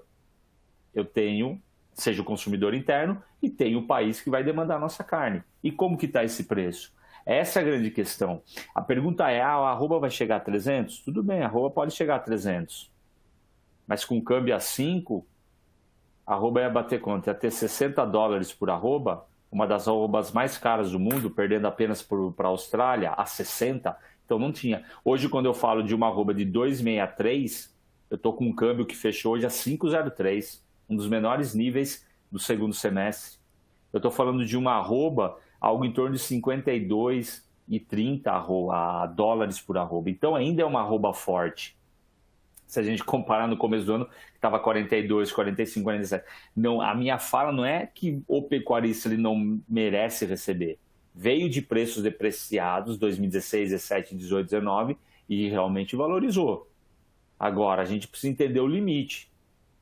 seja o consumidor interno, e tenho o país que vai demandar a nossa carne. E como que está esse preço? Essa é a grande questão. A pergunta é, a arroba vai chegar a 300? Tudo bem, a arroba pode chegar a 300. Mas com câmbio a 5, a arroba ia bater quanto? Ia ter $60 por arroba, uma das arrobas mais caras do mundo, perdendo apenas para a Austrália, a 60. Então não tinha. Hoje, quando eu falo de uma arroba de 2,63, eu estou com um câmbio que fechou hoje a 5,03, um dos menores níveis do segundo semestre. Eu estou falando de uma arroba, algo em torno de 52,30 dólares por arroba. Então ainda é uma arroba forte. Se a gente comparar no começo do ano, que estava 42, 45, 47. Não, a minha fala não é que o pecuarista ele não merece receber. Veio de preços depreciados, 2016, 17, 18, 19, e realmente valorizou. Agora, a gente precisa entender o limite.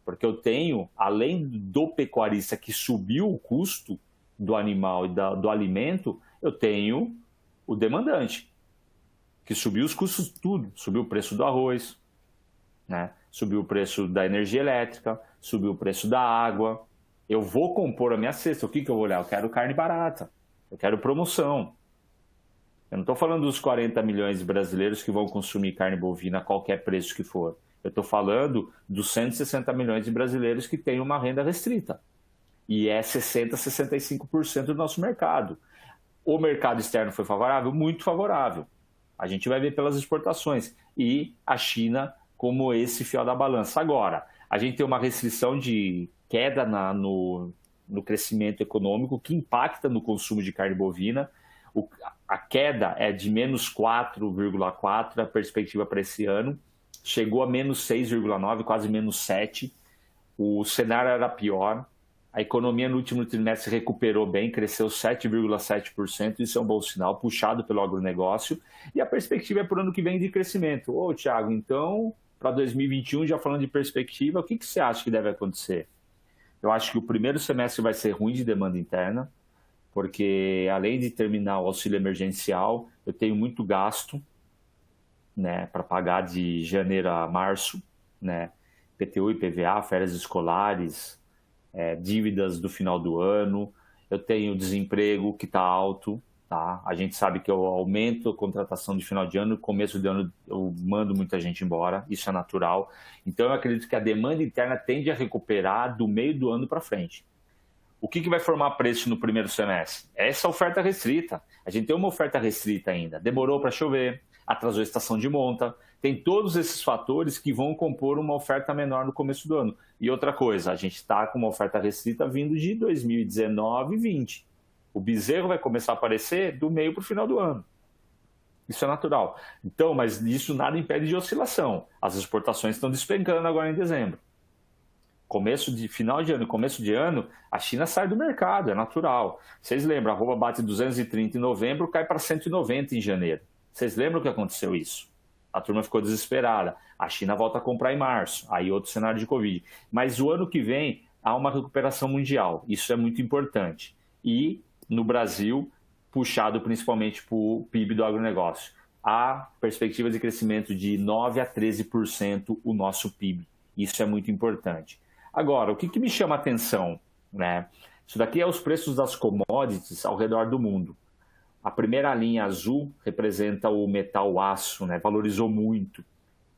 Porque eu tenho, além do pecuarista que subiu o custo do animal e do alimento, eu tenho o demandante, que subiu os custos tudo. Subiu o preço do arroz, né? Subiu o preço da energia elétrica, subiu o preço da água. Eu vou compor a minha cesta. O que eu vou olhar? Eu quero carne barata, eu quero promoção. Eu não estou falando dos 40 milhões de brasileiros que vão consumir carne bovina a qualquer preço que for. Eu estou falando dos 160 milhões de brasileiros que têm uma renda restrita. E é 60%, 65% do nosso mercado. O mercado externo foi favorável? Muito favorável. A gente vai ver pelas exportações. E a China como esse fiel da balança. Agora, a gente tem uma restrição de queda no crescimento econômico que impacta no consumo de carne bovina. A queda é de menos 4,4%, a perspectiva para esse ano. Chegou a menos 6,9%, quase menos 7%. O cenário era pior. A economia no último trimestre recuperou bem, cresceu 7,7%. Isso é um bom sinal, puxado pelo agronegócio. E a perspectiva é para o ano que vem de crescimento. Ô, Thiago, então, para 2021, já falando de perspectiva, o que você acha que deve acontecer? Eu acho que o primeiro semestre vai ser ruim de demanda interna, porque além de terminar o auxílio emergencial, eu tenho muito gasto, né, para pagar de janeiro a março, né, PTU e PVA, férias escolares, dívidas do final do ano. Eu tenho desemprego que está alto, tá? A gente sabe que eu aumento a contratação de final de ano, começo de ano eu mando muita gente embora, isso é natural. Então eu acredito que a demanda interna tende a recuperar do meio do ano para frente. O que vai formar preço no primeiro semestre? Essa oferta restrita. A gente tem uma oferta restrita ainda. Demorou para chover, atrasou a estação de monta. Tem todos esses fatores que vão compor uma oferta menor no começo do ano. E outra coisa, a gente está com uma oferta restrita vindo de 2019 e 2020. O bezerro vai começar a aparecer do meio para o final do ano. Isso é natural. Então, mas isso nada impede de oscilação. As exportações estão despencando agora em dezembro. Final de ano, começo de ano, a China sai do mercado, é natural. Vocês lembram, a arroba bate 230 em novembro, cai para 190 em janeiro. Vocês lembram que aconteceu isso? A turma ficou desesperada. A China volta a comprar em março, aí outro cenário de Covid. Mas o ano que vem há uma recuperação mundial, isso é muito importante. E no Brasil, puxado principalmente para o PIB do agronegócio. Há perspectiva de crescimento de 9% a 13% o nosso PIB. Isso é muito importante. Agora, o que me chama a atenção, né? Isso daqui é os preços das commodities ao redor do mundo. A primeira linha azul representa o metal aço, né? Valorizou muito.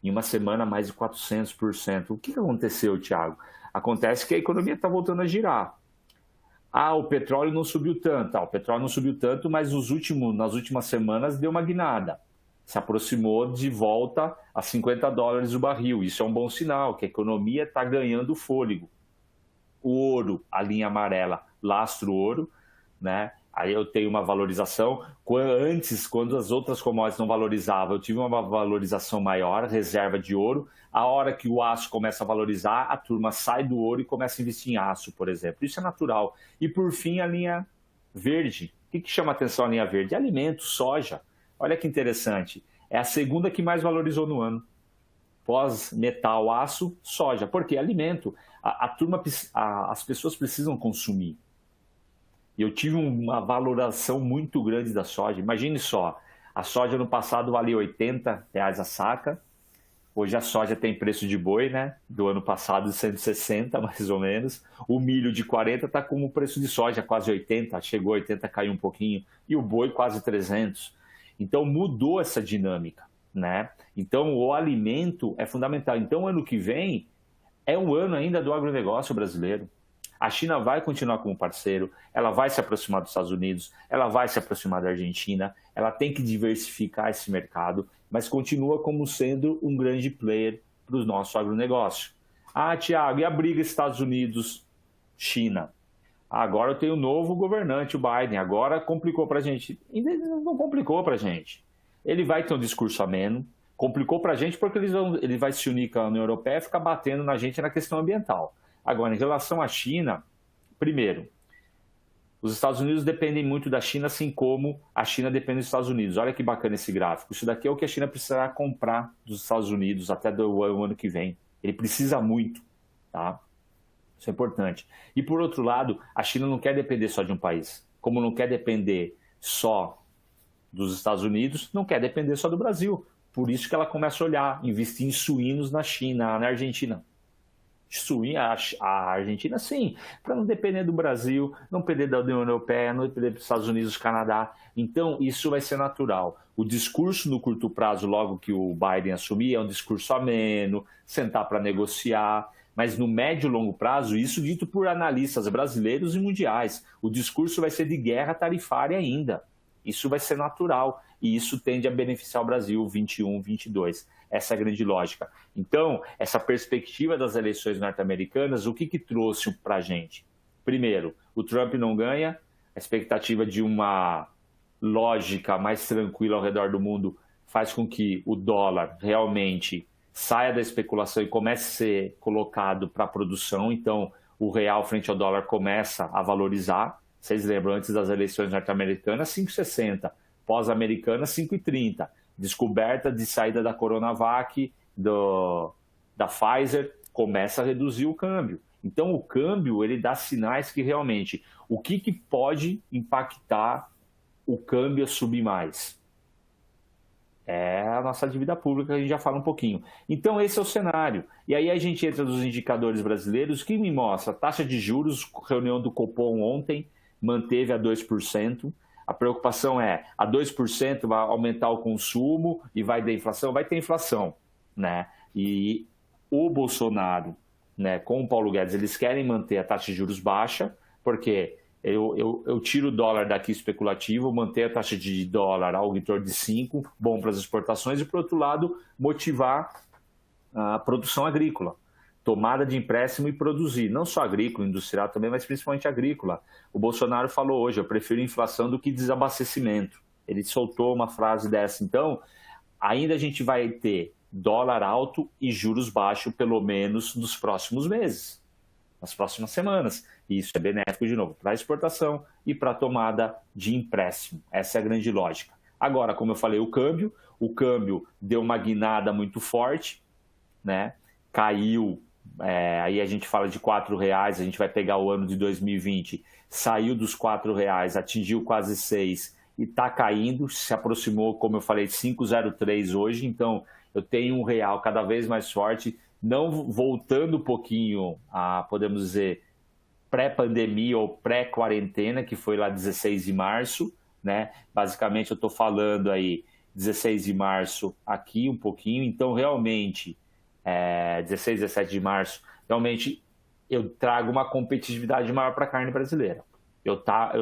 Em uma semana, mais de 400%. O que aconteceu, Thiago? Acontece que a economia está voltando a girar. O petróleo não subiu tanto. O petróleo não subiu tanto, mas nas últimas semanas deu uma guinada. Se aproximou de volta a $50 o barril. Isso é um bom sinal, que a economia está ganhando fôlego. O ouro, a linha amarela, lastro ouro, né? Aí eu tenho uma valorização. Antes, quando as outras commodities não valorizavam, eu tive uma valorização maior, reserva de ouro. A hora que o aço começa a valorizar, a turma sai do ouro e começa a investir em aço, por exemplo. Isso é natural. E, por fim, a linha verde. O que chama atenção a linha verde? Alimentos, soja. Olha que interessante. É a segunda que mais valorizou no ano. Pós metal, aço, soja. Por quê? Alimento. As pessoas precisam consumir. E eu tive uma valoração muito grande da soja. Imagine só, a soja no passado valia R$80 a saca. Hoje a soja tem preço de boi, né? Do ano passado de 160, mais ou menos. O milho de 40 está com o preço de soja quase 80. Chegou a 80, caiu um pouquinho. E o boi quase 300. Então mudou essa dinâmica, né? Então o alimento é fundamental. Então ano que vem é um ano ainda do agronegócio brasileiro. A China vai continuar como parceiro, ela vai se aproximar dos Estados Unidos, ela vai se aproximar da Argentina, ela tem que diversificar esse mercado, mas continua como sendo um grande player para o nosso agronegócio. Thiago, e a briga Estados Unidos-China? Agora eu tenho um novo governante, o Biden, agora complicou para a gente. E não complicou para a gente. Ele vai ter um discurso ameno, complicou para a gente porque ele vai se unir com a União Europeia e ficar batendo na gente na questão ambiental. Agora, em relação à China, primeiro, os Estados Unidos dependem muito da China, assim como a China depende dos Estados Unidos. Olha que bacana esse gráfico. Isso daqui é o que a China precisará comprar dos Estados Unidos até o ano que vem. Ele precisa muito, tá? Isso é importante. E, por outro lado, a China não quer depender só de um país. Como não quer depender só dos Estados Unidos, não quer depender só do Brasil. Por isso que ela começa a olhar, investir em suínos na China, na Argentina. a Argentina, sim, para não depender do Brasil, não depender da União Europeia, não depender dos Estados Unidos, do Canadá. Então, isso vai ser natural. O discurso no curto prazo, logo que o Biden assumir, é um discurso ameno, sentar para negociar, mas no médio e longo prazo, isso dito por analistas brasileiros e mundiais, o discurso vai ser de guerra tarifária ainda. Isso vai ser natural e isso tende a beneficiar o Brasil 21, 22. Essa é a grande lógica. Então, essa perspectiva das eleições norte-americanas, o que trouxe para a gente? Primeiro, o Trump não ganha, a expectativa de uma lógica mais tranquila ao redor do mundo faz com que o dólar realmente saia da especulação e comece a ser colocado para a produção. Então, o real frente ao dólar começa a valorizar. Vocês lembram, antes das eleições norte-americanas, 5,60. Pós-americanas, 5,30. Descoberta de saída da Coronavac, da Pfizer, começa a reduzir o câmbio. Então, o câmbio ele dá sinais que realmente o que pode impactar o câmbio a subir mais? É a nossa dívida pública, a gente já fala um pouquinho. Então, esse é o cenário. E aí a gente entra nos indicadores brasileiros, que me mostra a taxa de juros, reunião do Copom ontem, manteve a 2%. A preocupação é, a 2% vai aumentar o consumo e vai ter inflação? Vai ter inflação, né? E o Bolsonaro, né, com o Paulo Guedes, eles querem manter a taxa de juros baixa, porque eu tiro o dólar daqui especulativo, manter a taxa de dólar algo em torno de 5, bom para as exportações, e, por outro lado, motivar a produção agrícola. Tomada de empréstimo e produzir, não só agrícola, industrial também, mas principalmente agrícola. O Bolsonaro falou hoje, eu prefiro inflação do que desabastecimento. Ele soltou uma frase dessa. Então, ainda a gente vai ter dólar alto e juros baixos, pelo menos nos próximos meses, nas próximas semanas. E isso é benéfico, de novo, para a exportação e para a tomada de empréstimo. Essa é a grande lógica. Agora, como eu falei, o câmbio deu uma guinada muito forte, né? Caiu. Aí a gente fala de R$4, a gente vai pegar o ano de 2020, saiu dos R$4, atingiu quase 6 e está caindo, se aproximou, como eu falei, 5,03 hoje. Então eu tenho um real cada vez mais forte, não voltando um pouquinho a, podemos dizer, pré-pandemia ou pré-quarentena, que foi lá 16 de março, né? Basicamente eu estou falando aí 16 de março aqui um pouquinho, então realmente 16, 17 de março, realmente eu trago uma competitividade maior para a carne brasileira. Eu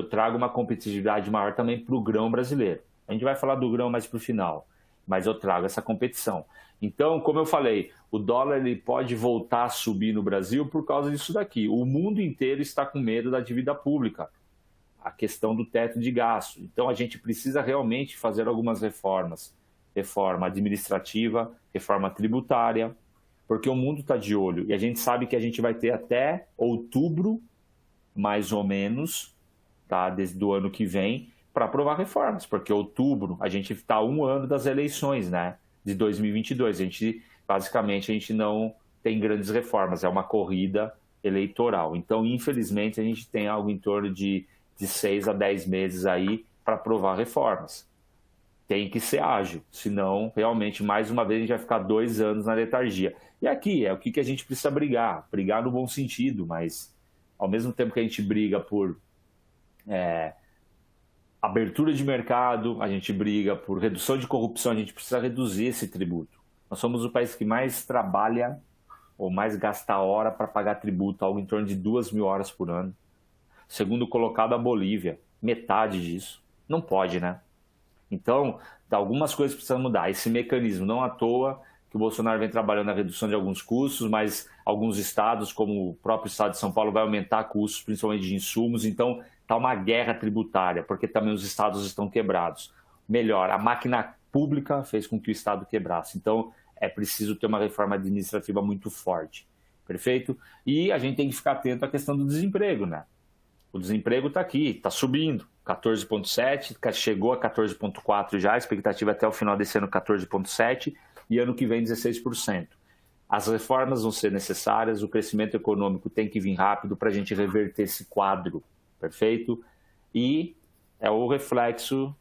trago uma competitividade maior também para o grão brasileiro. A gente vai falar do grão mais para o final, mas eu trago essa competição. Então, como eu falei, o dólar ele pode voltar a subir no Brasil por causa disso daqui. O mundo inteiro está com medo da dívida pública, a questão do teto de gasto. Então, a gente precisa realmente fazer algumas reformas. Reforma administrativa, reforma tributária, porque o mundo está de olho e a gente sabe que a gente vai ter até outubro, mais ou menos, tá, desde o ano que vem, para aprovar reformas, porque outubro a gente está a um ano das eleições, né, de 2022. Basicamente, a gente não tem grandes reformas, é uma corrida eleitoral. Então, infelizmente, a gente tem algo em torno de 6 a 10 meses aí para aprovar reformas. Tem que ser ágil, senão, realmente, mais uma vez, a gente vai ficar 2 anos na letargia. E aqui é o que a gente precisa brigar no bom sentido, mas ao mesmo tempo que a gente briga por abertura de mercado, a gente briga por redução de corrupção, a gente precisa reduzir esse tributo. Nós somos o país que mais trabalha ou mais gasta hora para pagar tributo, algo em torno de 2.000 horas por ano. Segundo colocado, a Bolívia, metade disso. Não pode, né? Então, algumas coisas precisam mudar. Esse mecanismo, não à toa que o Bolsonaro vem trabalhando na redução de alguns custos, mas alguns estados, como o próprio estado de São Paulo, vai aumentar custos, principalmente de insumos. Então, está uma guerra tributária, porque também os estados estão quebrados. Melhor, a máquina pública fez com que o estado quebrasse. Então, é preciso ter uma reforma administrativa muito forte. Perfeito? E a gente tem que ficar atento à questão do desemprego, né? O desemprego está aqui, está subindo. 14,7, chegou a 14,4 já, a expectativa até o final desse ano 14,7 e ano que vem 16%. As reformas vão ser necessárias, o crescimento econômico tem que vir rápido para a gente reverter esse quadro, perfeito? E é o reflexo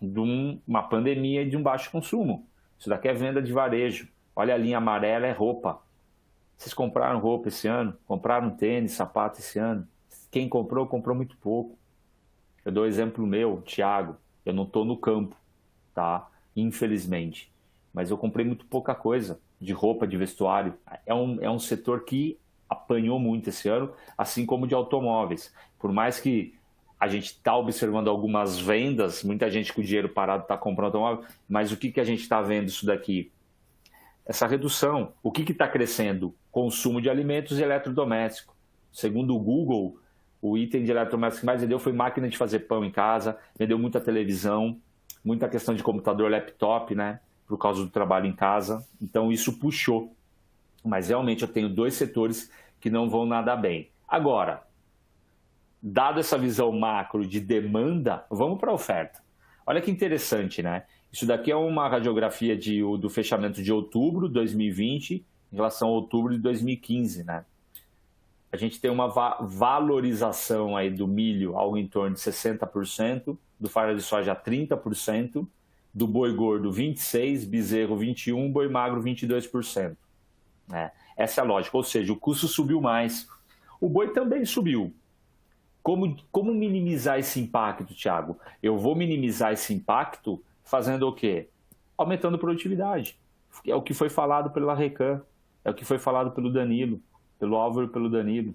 de uma pandemia e de um baixo consumo. Isso daqui é venda de varejo. Olha a linha amarela, é roupa. Vocês compraram roupa esse ano? Compraram tênis, sapato esse ano? Quem comprou, comprou muito pouco. Eu dou exemplo meu, Thiago. Eu não estou no campo, tá? Infelizmente. Mas eu comprei muito pouca coisa de roupa, de vestuário. É um setor que apanhou muito esse ano, assim como de automóveis. Por mais que a gente está observando algumas vendas, muita gente com o dinheiro parado está comprando automóvel, mas o que a gente está vendo isso daqui? Essa redução. O que está crescendo? Consumo de alimentos e eletrodomésticos. Segundo o Google, o item de eletrodoméstico que mais vendeu foi máquina de fazer pão em casa, vendeu muita televisão, muita questão de computador, laptop, né? Por causa do trabalho em casa. Então isso puxou. Mas realmente eu tenho 2 setores que não vão nada bem. Agora, dado essa visão macro de demanda, vamos para a oferta. Olha que interessante, né? Isso daqui é uma radiografia do fechamento de outubro de 2020 em relação a outubro de 2015, né? A gente tem uma valorização aí do milho algo em torno de 60%, do farelo de soja 30%, do boi gordo 26%, bezerro 21%, boi magro 22%. Né? Essa é a lógica, ou seja, o custo subiu mais. O boi também subiu. Como minimizar esse impacto, Thiago? Eu vou minimizar esse impacto fazendo o quê? Aumentando a produtividade. É o que foi falado pela Recan, é o que foi falado pelo Danilo, pelo Álvaro e pelo Danilo.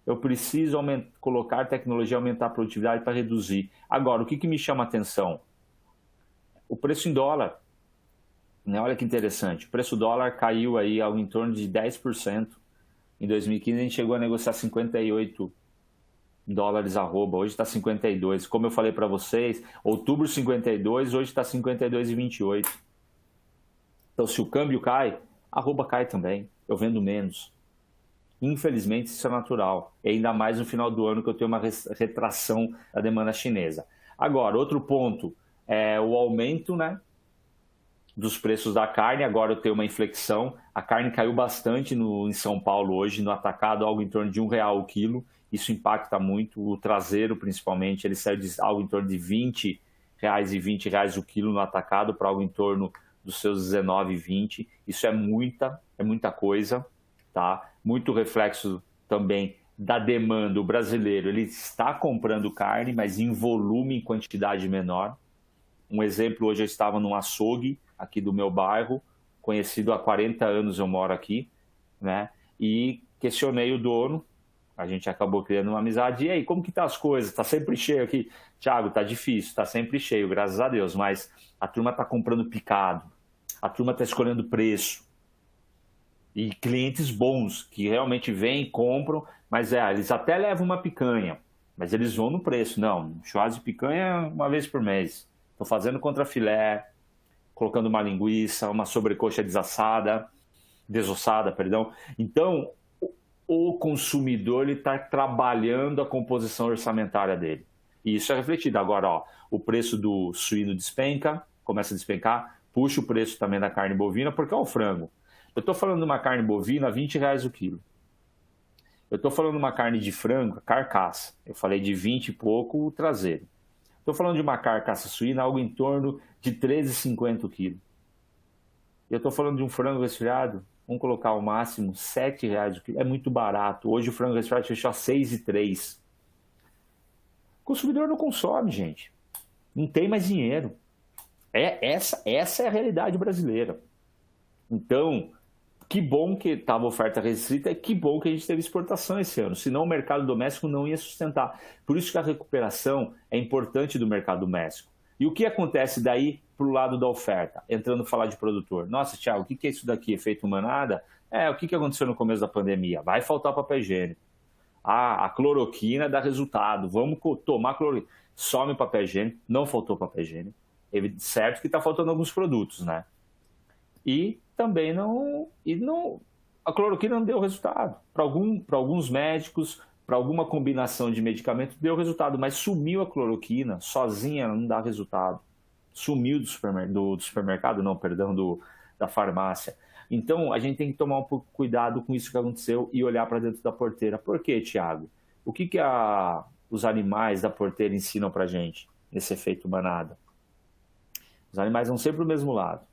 Eu preciso colocar tecnologia, aumentar a produtividade para reduzir. Agora, o que me chama a atenção? O preço em dólar. Né? Olha que interessante. O preço dólar caiu aí algo em torno de 10%. Em 2015 a gente chegou a negociar 58 dólares arroba, hoje está 52. Como eu falei para vocês, outubro 52, hoje está 52,28. Então se o câmbio cai, arroba cai também. Eu vendo menos. Infelizmente isso é natural. E ainda mais no final do ano que eu tenho uma retração da demanda chinesa. Agora, outro ponto é o aumento, né, dos preços da carne. Agora eu tenho uma inflexão. A carne caiu bastante em São Paulo hoje, no atacado, algo em torno de R$1 o quilo. Isso impacta muito, o traseiro principalmente, ele saiu de algo em torno de R$20 e R$20 o quilo no atacado para algo em torno dos seus R$19, R$20. Isso é muita coisa, tá? Muito reflexo também da demanda. O brasileiro, ele está comprando carne, mas em volume, em quantidade menor. Um exemplo, hoje eu estava num açougue aqui do meu bairro, conhecido há 40 anos, eu moro aqui, né? E questionei o dono. A gente acabou criando uma amizade. E aí, como que tá as coisas? Tá sempre cheio aqui. Thiago, tá difícil, tá sempre cheio, graças a Deus. Mas a turma tá comprando picado. A turma tá escolhendo preço. E clientes bons, que realmente vêm, compram, mas eles até levam uma picanha. Mas eles vão no preço. Não, churrasco de picanha uma vez por mês. Tô fazendo contra filé, colocando uma linguiça, uma sobrecoxa desossada, perdão. Então, o consumidor está trabalhando a composição orçamentária dele. E isso é refletido. Agora, ó, o preço do suíno despenca, começa a despencar, puxa o preço também da carne bovina, porque é o frango. Eu estou falando de uma carne bovina a R$20 o quilo. Eu estou falando de uma carne de frango, carcaça. Eu falei de 20 e pouco o traseiro. Estou falando de uma carcaça suína, algo em torno de R$13,50 o quilo. Eu estou falando de um frango resfriado, vamos colocar ao máximo R$7 o quilo. É muito barato. Hoje o frango resfriado fechou a R$6,03. O consumidor não consome, gente. Não tem mais dinheiro. Essa é a realidade brasileira. Então, que bom que estava a oferta restrita e que bom que a gente teve exportação esse ano. Senão o mercado doméstico não ia sustentar. Por isso que a recuperação é importante do mercado doméstico. E o que acontece daí para o lado da oferta? Entrando a falar de produtor. Nossa, Thiago, o que é isso daqui? Efeito manada? O que aconteceu no começo da pandemia? Vai faltar papel higiênico. A cloroquina dá resultado. Vamos tomar cloroquina. Some o papel higiênico. Não faltou papel higiênico. Certo que está faltando alguns produtos, né? E também a cloroquina não deu resultado. Para alguns médicos, para alguma combinação de medicamentos, deu resultado, mas sumiu a cloroquina, sozinha ela não dá resultado. Sumiu do supermercado, não, perdão, da farmácia. Então, a gente tem que tomar um pouco de cuidado com isso que aconteceu e olhar para dentro da porteira. Por quê, Thiago? O que os animais da porteira ensinam para a gente nesse efeito manada? Os animais vão sempre para o mesmo lado.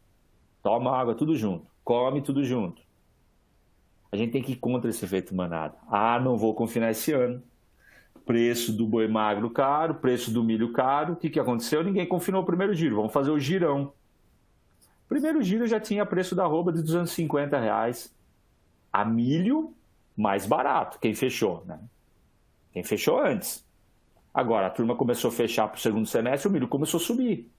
Toma água tudo junto, come tudo junto. a gente tem que ir contra esse efeito manada. Não vou confinar esse ano. Preço do boi magro caro, preço do milho caro. O que aconteceu? Ninguém confinou o primeiro giro. Vamos fazer o girão. Primeiro giro já tinha preço da arroba de R$250. A milho mais barato. Quem fechou, né? Quem fechou antes. Agora, a turma começou a fechar para o segundo semestre, o milho começou a subir.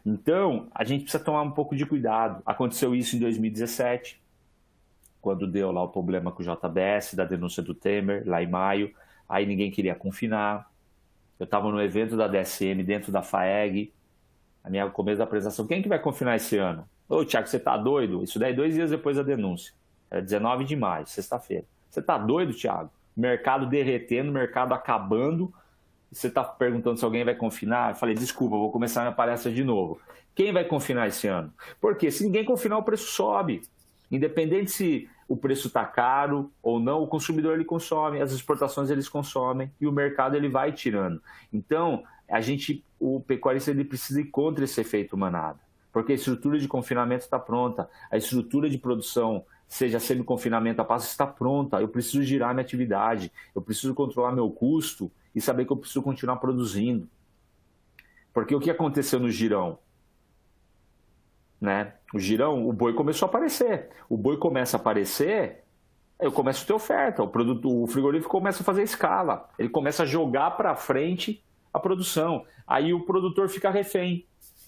Então, a gente precisa tomar um pouco de cuidado. Aconteceu isso em 2017, quando deu lá o problema com o JBS, da denúncia do Temer, lá em maio. Aí ninguém queria confinar. Eu estava no evento da DSM, dentro da FAEG, no começo da apresentação. Quem que vai confinar esse ano? Ô, Thiago, você tá doido? Isso daí 2 dias depois da denúncia. Era 19 de maio, sexta-feira. Você tá doido, Thiago? Mercado derretendo, mercado acabando. Você está perguntando se alguém vai confinar? Eu falei, desculpa, vou começar minha palestra de novo. Quem vai confinar esse ano? Porque se ninguém confinar, o preço sobe. Independente se o preço está caro ou não, o consumidor ele consome, as exportações eles consomem e o mercado ele vai tirando. Então, o pecuarista ele precisa ir contra esse efeito manada, porque a estrutura de confinamento está pronta, a estrutura de produção, seja semi-confinamento a pasto, está pronta. Eu preciso girar minha atividade, eu preciso controlar meu custo e saber que eu preciso continuar produzindo. Porque o que aconteceu no girão? Né? O girão, o boi começou a aparecer. O boi começa a aparecer, eu começo a ter oferta. O frigorífico começa a fazer escala. Ele começa a jogar para frente a produção. Aí o produtor fica refém.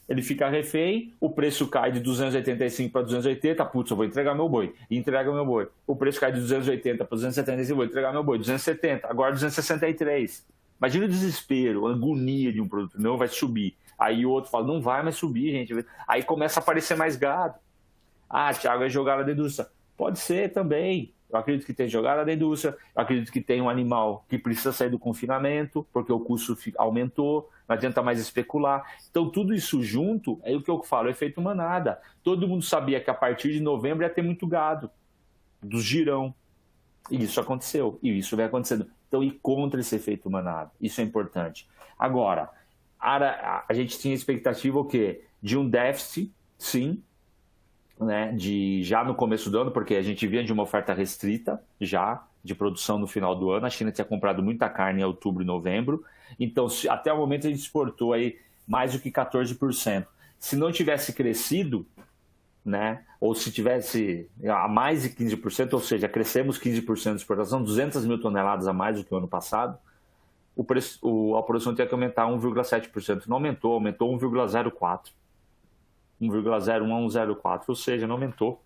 Ele fica refém, o preço cai de 285 para 280, putz, eu vou entregar meu boi. E entrega meu boi. O preço cai de 280 para 275, vou entregar meu boi. 270, agora 263. Imagina o desespero, a agonia de um produtor. Não, vai subir. Aí o outro fala, não vai mais subir, gente. Aí começa a aparecer mais gado. Thiago, é jogada da indústria. Pode ser também. Eu acredito que tem jogada da indústria. Eu acredito que tem um animal que precisa sair do confinamento, porque o custo aumentou. Não adianta mais especular. Então, tudo isso junto, é o que eu falo, é efeito manada. Todo mundo sabia que a partir de novembro ia ter muito gado, do girão. E isso aconteceu. E isso vai acontecendo. Então, ir contra esse efeito manada. Isso é importante. Agora, a gente tinha expectativa o quê? De um déficit, sim, né? Já no começo do ano, porque a gente vinha de uma oferta restrita já, de produção no final do ano. A China tinha comprado muita carne em outubro e novembro. Então, até o momento, a gente exportou aí mais do que 14%. Se não tivesse crescido, né, ou se tivesse a mais de 15%, ou seja, crescemos 15% de exportação, 200 mil toneladas a mais do que o ano passado, a produção tinha que aumentar 1,7%. Não aumentou, aumentou 1,04%. 1,01 a 1,04%, ou seja, não aumentou.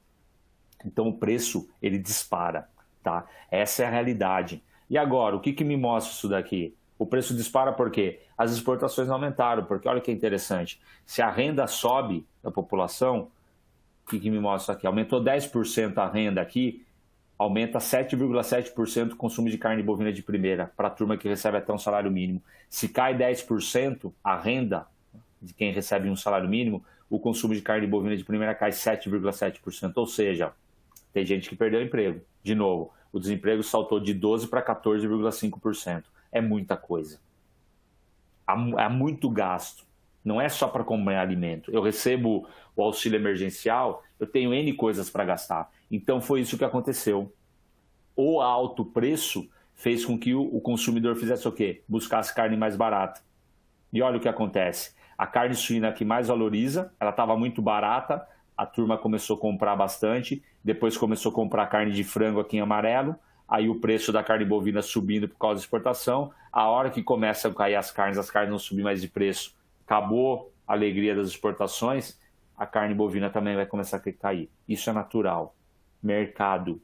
Então, o preço, ele dispara. Tá? Essa é a realidade. E agora, o que me mostra isso daqui? O preço dispara porque as exportações aumentaram, porque olha que interessante, se a renda sobe da população, o que me mostra aqui? Aumentou 10% a renda aqui, aumenta 7,7% o consumo de carne bovina de primeira, para a turma que recebe até um salário mínimo. Se cai 10% a renda de quem recebe um salário mínimo, o consumo de carne bovina de primeira cai 7,7%, ou seja, tem gente que perdeu o emprego. De novo, o desemprego saltou de 12% para 14,5%. É muita coisa. Há muito gasto. Não é só para comprar alimento. Eu recebo o auxílio emergencial, eu tenho N coisas para gastar. Então foi isso que aconteceu. O alto preço fez com que o consumidor fizesse o quê? Buscasse carne mais barata. E olha o que acontece. A carne suína que mais valoriza, ela estava muito barata, a turma começou a comprar bastante, depois começou a comprar carne de frango aqui em amarelo, aí o preço da carne bovina subindo por causa da exportação, a hora que começam a cair as carnes não subem mais de preço, acabou a alegria das exportações, a carne bovina também vai começar a cair. Isso é natural. Mercado.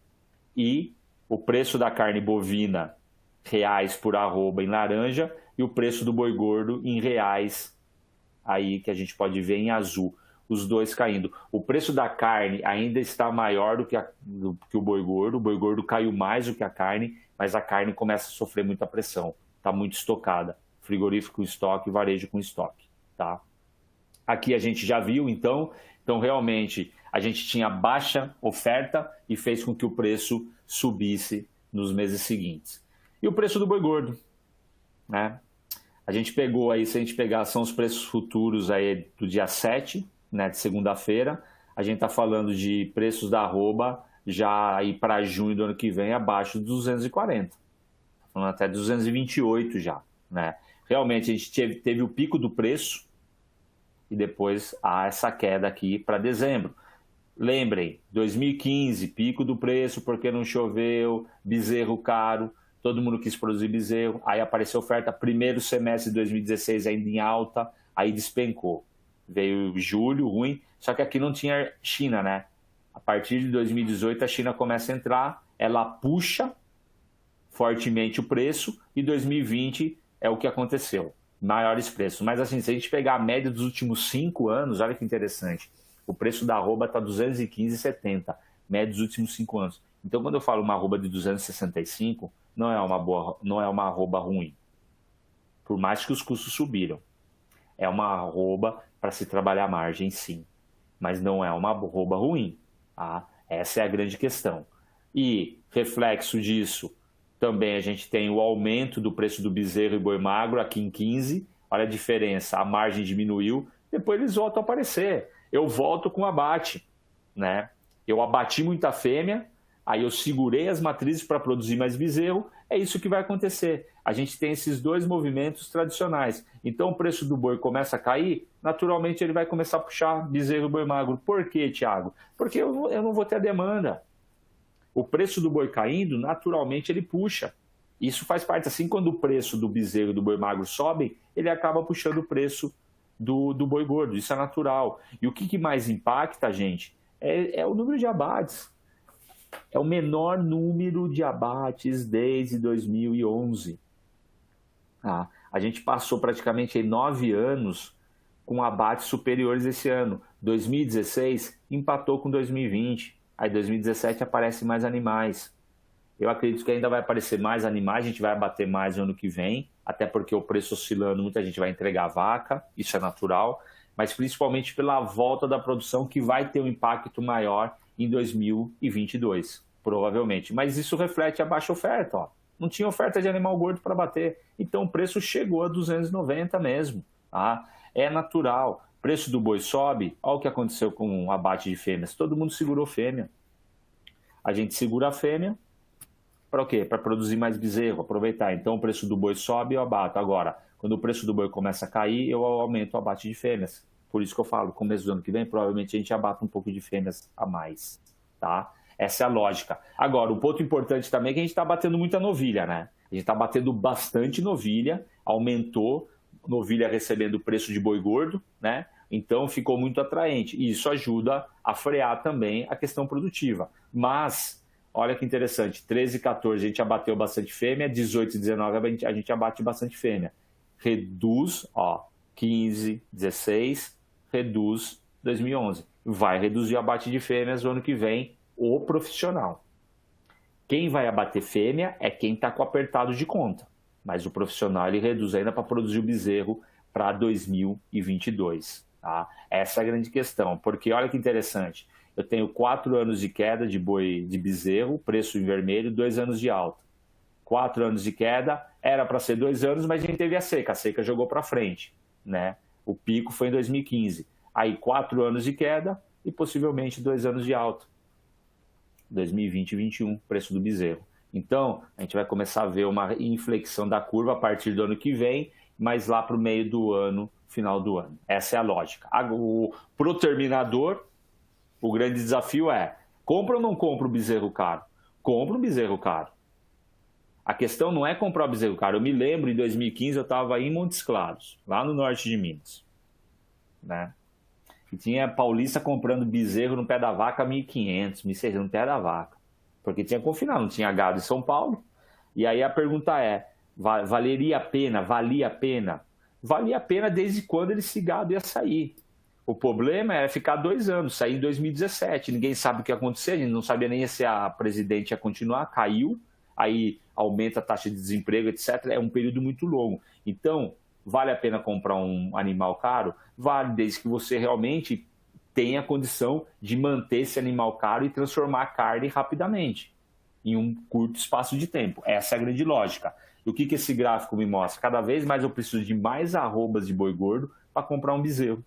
E o preço da carne bovina, reais por arroba em laranja, e o preço do boi gordo em reais, aí que a gente pode ver em azul, os dois caindo. O preço da carne ainda está maior do que o boi gordo caiu mais do que a carne, mas a carne começa a sofrer muita pressão, está muito estocada, frigorífico com estoque, varejo com estoque, tá? Aqui a gente já viu, então realmente a gente tinha baixa oferta e fez com que o preço subisse nos meses seguintes. E o preço do boi gordo, né? A gente pegou aí, se a gente pegar, são os preços futuros aí do dia 7, né, de segunda-feira. A gente está falando de preços da arroba já aí para junho do ano que vem abaixo dos 240. Falando até 228 já, né? Realmente a gente teve o pico do preço e depois há essa queda aqui para dezembro. Lembrem, 2015, pico do preço porque não choveu, bezerro caro, todo mundo quis produzir bezerro, aí apareceu oferta, primeiro semestre de 2016 ainda em alta, aí despencou. Veio julho, ruim, só que aqui não tinha China, né? A partir de 2018 a China começa a entrar, ela puxa fortemente o preço e 2020 é o que aconteceu, maiores preços. Mas assim, se a gente pegar a média dos últimos 5 anos, olha que interessante, o preço da arroba está 215,70, média dos últimos 5 anos. Então, quando eu falo uma arroba de 265, não é uma arroba ruim, por mais que os custos subiram. É uma arroba para se trabalhar a margem, sim, mas não é uma arroba ruim. Tá? Essa é a grande questão. E, reflexo disso, também a gente tem o aumento do preço do bezerro e boi magro aqui em 15. Olha a diferença, a margem diminuiu, depois eles voltam a aparecer. Eu volto com abate, né? Eu abati muita fêmea, aí eu segurei as matrizes para produzir mais bezerro, é isso que vai acontecer. A gente tem esses dois movimentos tradicionais. Então o preço do boi começa a cair, naturalmente ele vai começar a puxar bezerro e boi magro. Por quê, Thiago? Porque eu não vou ter a demanda. O preço do boi caindo, naturalmente ele puxa. Isso faz parte, assim, quando o preço do bezerro e do boi magro sobe, ele acaba puxando o preço do boi gordo, isso é natural. E o que mais impacta, gente, é o número de abates. É o menor número de abates desde 2011. A gente passou praticamente 9 anos com abates superiores esse ano. 2016 empatou com 2020. Aí 2017 aparecem mais animais. Eu acredito que ainda vai aparecer mais animais, a gente vai abater mais no ano que vem, até porque o preço oscilando, muita gente vai entregar vaca, isso é natural, mas principalmente pela volta da produção que vai ter um impacto maior em 2022, provavelmente. Mas isso reflete a baixa oferta, ó. Não tinha oferta de animal gordo para bater, então o preço chegou a 290 mesmo. Tá? É natural. Preço do boi sobe, olha o que aconteceu com o abate de fêmeas. Todo mundo segurou fêmea. A gente segura a fêmea, para o quê? Para produzir mais bezerro, aproveitar. Então o preço do boi sobe e eu abato. Agora, quando o preço do boi começa a cair, eu aumento o abate de fêmeas. Por isso que eu falo, começo do ano que vem, provavelmente a gente abata um pouco de fêmeas a mais. Tá? Essa é a lógica. Agora, um ponto importante também é que a gente está batendo muita novilha, né? A gente está batendo bastante novilha, aumentou novilha recebendo o preço de boi gordo, né? Então ficou muito atraente. E isso ajuda a frear também a questão produtiva. Mas olha que interessante, 13 e 14 a gente abateu bastante fêmea, 18 e 19 a gente abate bastante fêmea. Reduz, ó, 15, 16, reduz 2011. Vai reduzir o abate de fêmeas no ano que vem, o profissional. Quem vai abater fêmea é quem está com apertado de conta. Mas o profissional ele reduz ainda para produzir o bezerro para 2022. Tá? Essa é a grande questão, porque olha que interessante. Eu tenho 4 anos de queda de boi de bezerro, preço em vermelho, 2 anos de alta. 4 anos de queda, era para ser 2 anos, mas a gente teve a seca jogou para frente. Né? O pico foi em 2015. Aí 4 anos de queda e possivelmente 2 anos de alta. 2020 e 2021, preço do bezerro. Então, a gente vai começar a ver uma inflexão da curva a partir do ano que vem, mas lá para o meio do ano, final do ano. Essa é a lógica. Para o terminador, o grande desafio é, compra ou não compra o bezerro caro? Compra um bezerro caro. A questão não é comprar o bezerro caro. Eu me lembro, em 2015, eu estava em Montes Claros, lá no norte de Minas. Né? E tinha paulista comprando bezerro no pé da vaca, 1.500, 1.600 no pé da vaca. Porque tinha confinado, não tinha gado em São Paulo. E aí a pergunta é, valeria a pena? Valia a pena? Valia a pena desde quando esse gado ia sair. O problema era ficar 2 anos, sair em 2017. Ninguém sabe o que ia acontecer, a gente não sabia nem se a presidente ia continuar, caiu, aí aumenta a taxa de desemprego, etc. É um período muito longo. Então, vale a pena comprar um animal caro? Vale, desde que você realmente tenha a condição de manter esse animal caro e transformar a carne rapidamente, em um curto espaço de tempo. Essa é a grande lógica. E o que esse gráfico me mostra? Cada vez mais eu preciso de mais arrobas de boi gordo para comprar um bezerro.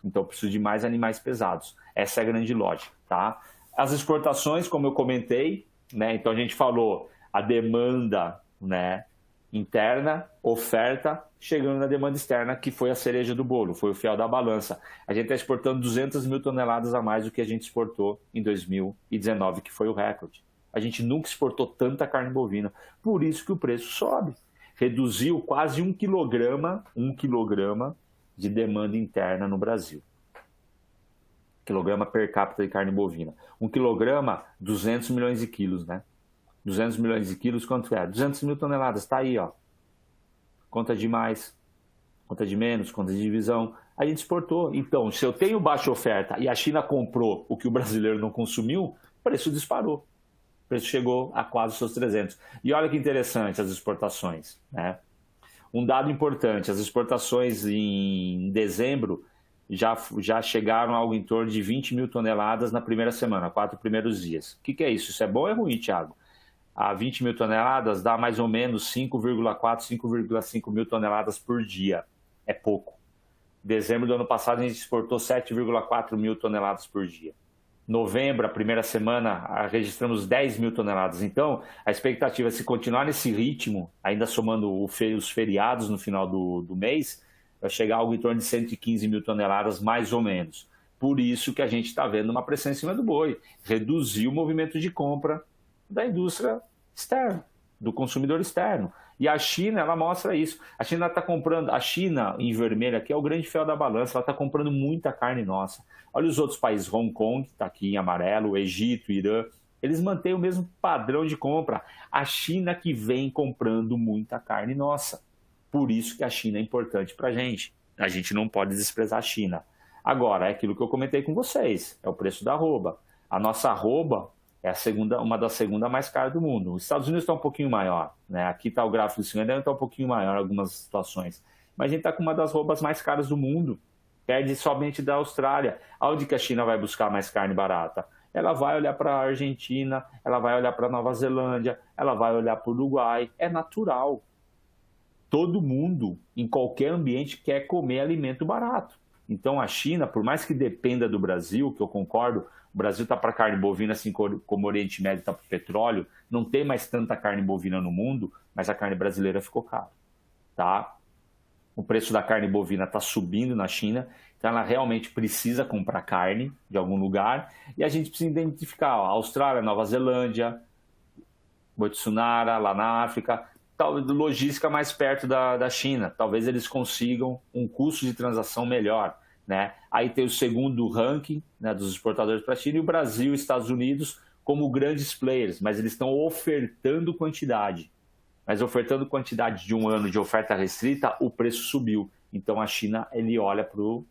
Então eu preciso de mais animais pesados. Essa é a grande lógica. Tá? As exportações, como eu comentei, né? Então a gente falou a demanda, né, interna, oferta, chegando na demanda externa, que foi a cereja do bolo, foi o fiel da balança. A gente está exportando 200 mil toneladas a mais do que a gente exportou em 2019, que foi o recorde. A gente nunca exportou tanta carne bovina, por isso que o preço sobe. Reduziu quase 1 quilograma de demanda interna no Brasil. Quilograma per capita de carne bovina. 1 quilograma, 200 milhões de quilos, né? 200 milhões de quilos, quanto é? 200 mil toneladas, tá aí, ó. Conta de mais, conta de menos, conta de divisão. A gente exportou. Então, se eu tenho baixa oferta e a China comprou o que o brasileiro não consumiu, o preço disparou. O preço chegou a quase os seus 300. E olha que interessante as exportações, né? Um dado importante, as exportações em dezembro já chegaram a algo em torno de 20 mil toneladas na primeira semana, 4 primeiros dias. O que é isso? Isso é bom ou é ruim, Thiago? A 20 mil toneladas dá mais ou menos 5,4, 5,5 mil toneladas por dia. É pouco. Em dezembro do ano passado, a gente exportou 7,4 mil toneladas por dia. Novembro, a primeira semana, registramos 10 mil toneladas. Então, a expectativa é se continuar nesse ritmo, ainda somando os feriados no final do mês, vai chegar a algo em torno de 115 mil toneladas, mais ou menos. Por isso que a gente está vendo uma pressão em cima do boi. Reduzir o movimento de compra da indústria externa, do consumidor externo. E a China, ela mostra isso. A China está comprando, a China em vermelho aqui é o grande fiel da balança, ela está comprando muita carne nossa. Olha os outros países, Hong Kong, está aqui em amarelo, o Egito, Irã, eles mantêm o mesmo padrão de compra. A China que vem comprando muita carne nossa. Por isso que a China é importante para a gente. A gente não pode desprezar a China. Agora, é aquilo que eu comentei com vocês, é o preço da arroba. A nossa arroba é uma das segundas mais caras do mundo. Os Estados Unidos está um pouquinho maior, né? Aqui está o gráfico de 50, está um pouquinho maior em algumas situações. Mas a gente está com uma das arrobas mais caras do mundo. Perde somente da Austrália. Aonde que a China vai buscar mais carne barata? Ela vai olhar para a Argentina, ela vai olhar para a Nova Zelândia, ela vai olhar para o Uruguai. É natural. Todo mundo, em qualquer ambiente, quer comer alimento barato. Então a China, por mais que dependa do Brasil, que eu concordo, o Brasil está para carne bovina, assim como o Oriente Médio está para petróleo, não tem mais tanta carne bovina no mundo, mas a carne brasileira ficou cara. Tá? O preço da carne bovina está subindo na China, então ela realmente precisa comprar carne de algum lugar, e a gente precisa identificar a Austrália, Nova Zelândia, Botsuara, lá na África, logística mais perto da China, talvez eles consigam um custo de transação melhor, né? Aí tem o segundo ranking, né, dos exportadores para a China, e o Brasil e os Estados Unidos como grandes players, mas eles estão ofertando quantidade. Mas ofertando quantidade de um ano de oferta restrita, o preço subiu. Então a China, ele olha para os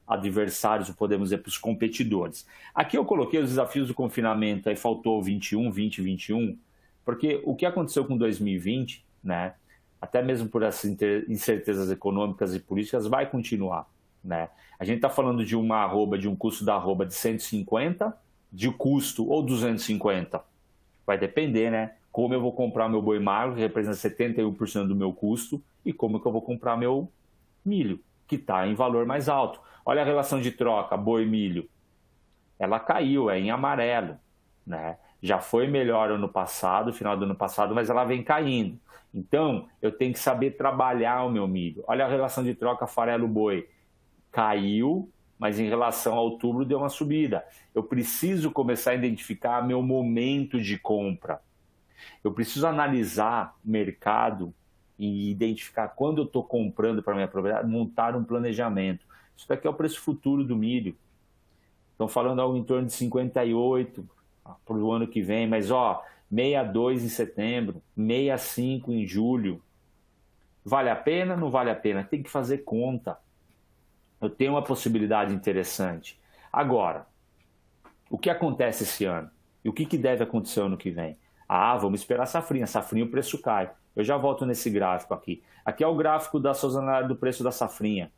adversários, podemos dizer, para os competidores. Aqui eu coloquei os desafios do confinamento, aí faltou 21, 20, 21, porque o que aconteceu com 2020, né, até mesmo por essas incertezas econômicas e políticas, vai continuar. Né? A gente está falando de uma arroba, de um custo da arroba de 150, de custo ou 250. Vai depender, né? Como eu vou comprar meu boi magro, que representa 71% do meu custo, e como que eu vou comprar meu milho, que está em valor mais alto. Olha a relação de troca, boi-milho. Ela caiu, é em amarelo, né? Já foi melhor ano passado, final do ano passado, mas ela vem caindo. Então, eu tenho que saber trabalhar o meu milho. Olha a relação de troca farelo-boi. Caiu, mas em relação a outubro deu uma subida. Eu preciso começar a identificar meu momento de compra. Eu preciso analisar o mercado e identificar quando eu estou comprando para a minha propriedade, montar um planejamento. Isso daqui é o preço futuro do milho. Estão falando algo em torno de 58 para o ano que vem, mas 62 em setembro, 65 em julho. Vale a pena? Não vale a pena? Tem que fazer conta. Eu tenho uma possibilidade interessante. Agora, o que acontece esse ano? E o que deve acontecer ano que vem? Vamos esperar a safrinha. Safrinha o preço cai. Eu já volto nesse gráfico aqui. Aqui é o gráfico da sazonalidade do preço da safrinha,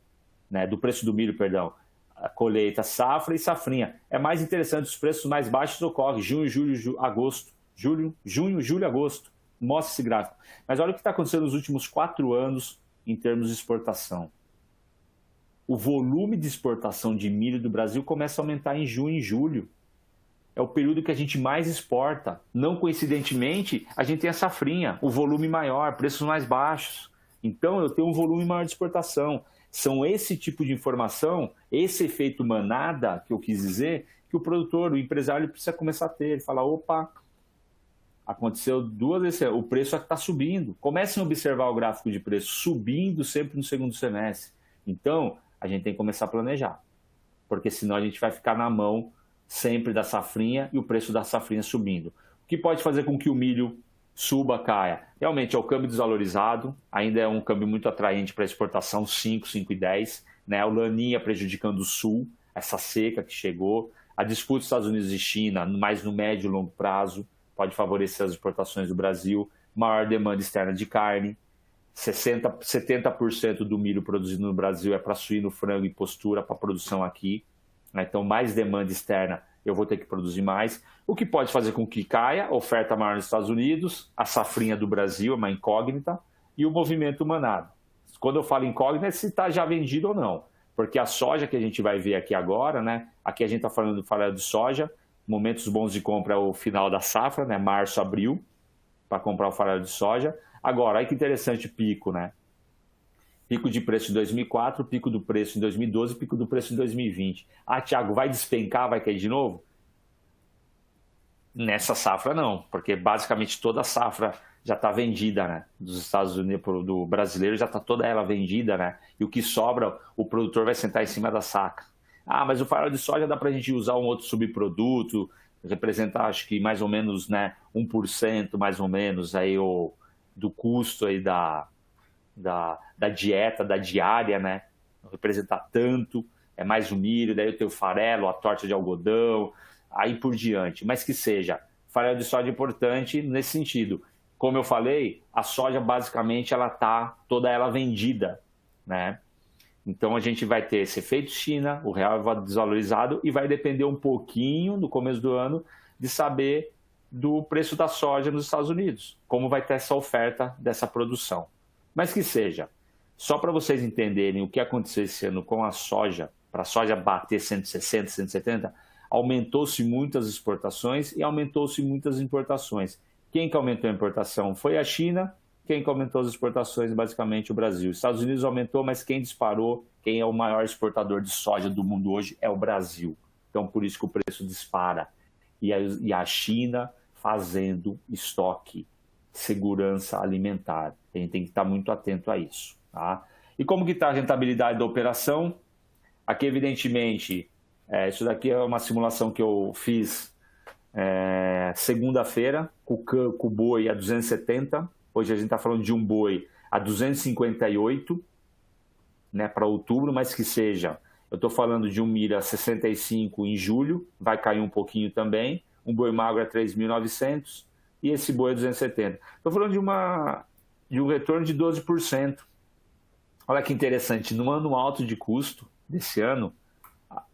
né? Do preço do milho, perdão. A colheita, safra e safrinha. É mais interessante, os preços mais baixos ocorrem junho, julho, agosto. Junho, julho, agosto. Mostra esse gráfico. Mas olha o que está acontecendo nos últimos 4 anos em termos de exportação. O volume de exportação de milho do Brasil começa a aumentar em junho e julho. é o período que a gente mais exporta. Não coincidentemente, a gente tem a safrinha, o volume maior, preços mais baixos. Então, eu tenho um volume maior de exportação. São esse tipo de informação, esse efeito manada, que eu quis dizer, que o produtor, o empresário, ele precisa começar a ter. Ele fala, opa, aconteceu 2 vezes, o preço está subindo. Comecem a observar o gráfico de preço subindo sempre no segundo semestre. Então, a gente tem que começar a planejar, porque senão a gente vai ficar na mão sempre da safrinha e o preço da safrinha subindo. O que pode fazer com que o milho suba, caia? Realmente é o câmbio desvalorizado, ainda é um câmbio muito atraente para exportação, 5,10, né? O Laninha prejudicando o Sul, essa seca que chegou, a disputa dos Estados Unidos e China, mais no médio e longo prazo, pode favorecer as exportações do Brasil, maior demanda externa de carne, 70% do milho produzido no Brasil é para suíno, frango e postura para produção aqui. Então, mais demanda externa, eu vou ter que produzir mais. O que pode fazer com que caia, oferta maior nos Estados Unidos, a safrinha do Brasil, é uma incógnita, e o movimento manado. Quando eu falo incógnita, é se está já vendido ou não. Porque a soja que a gente vai ver aqui agora, né? Aqui a gente está falando de soja, momentos bons de compra é o final da safra, né? Março, abril, para comprar o farelo de soja. Agora, olha que interessante pico, né? Pico de preço em 2004, pico do preço em 2012, pico do preço em 2020. Ah, Thiago, vai despencar, vai cair de novo? Nessa safra não, porque basicamente toda a safra já está vendida, né? Dos Estados Unidos, do brasileiro, já está toda ela vendida, né? E o que sobra, o produtor vai sentar em cima da saca. Ah, mas o farelo de soja dá para a gente usar um outro subproduto, representar acho que mais ou menos, né, 1% mais ou menos aí do custo aí da dieta, da diária, né? Não representar tanto, é mais o milho, daí eu tenho o farelo, a torta de algodão, aí por diante. Mas que seja, farelo de soja é importante nesse sentido. Como eu falei, a soja basicamente ela está toda ela vendida, né? Então a gente vai ter esse efeito China, o real vai desvalorizado e vai depender um pouquinho no começo do ano de saber do preço da soja nos Estados Unidos, como vai ter essa oferta dessa produção. Mas que seja, só para vocês entenderem o que aconteceu esse ano com a soja, para a soja bater 160, 170, aumentou-se muitas exportações e aumentou-se muitas importações. Quem que aumentou a importação foi a China, quem que aumentou as exportações basicamente o Brasil. Os Estados Unidos aumentou, mas quem disparou, quem é o maior exportador de soja do mundo hoje é o Brasil. Então por isso que o preço dispara. E a China fazendo estoque, segurança alimentar. A gente tem que estar muito atento a isso. Tá? E como que está a rentabilidade da operação? Aqui, evidentemente, isso daqui é uma simulação que eu fiz segunda-feira, com o boi a 270. Hoje a gente está falando de um boi a 258, né, para outubro, mas que seja, eu estou falando de um milho a 65 em julho, vai cair um pouquinho também, um boi magro a 3.900 e esse boi a 270. Estou falando de um retorno de 12%. Olha que interessante, no ano alto de custo desse ano,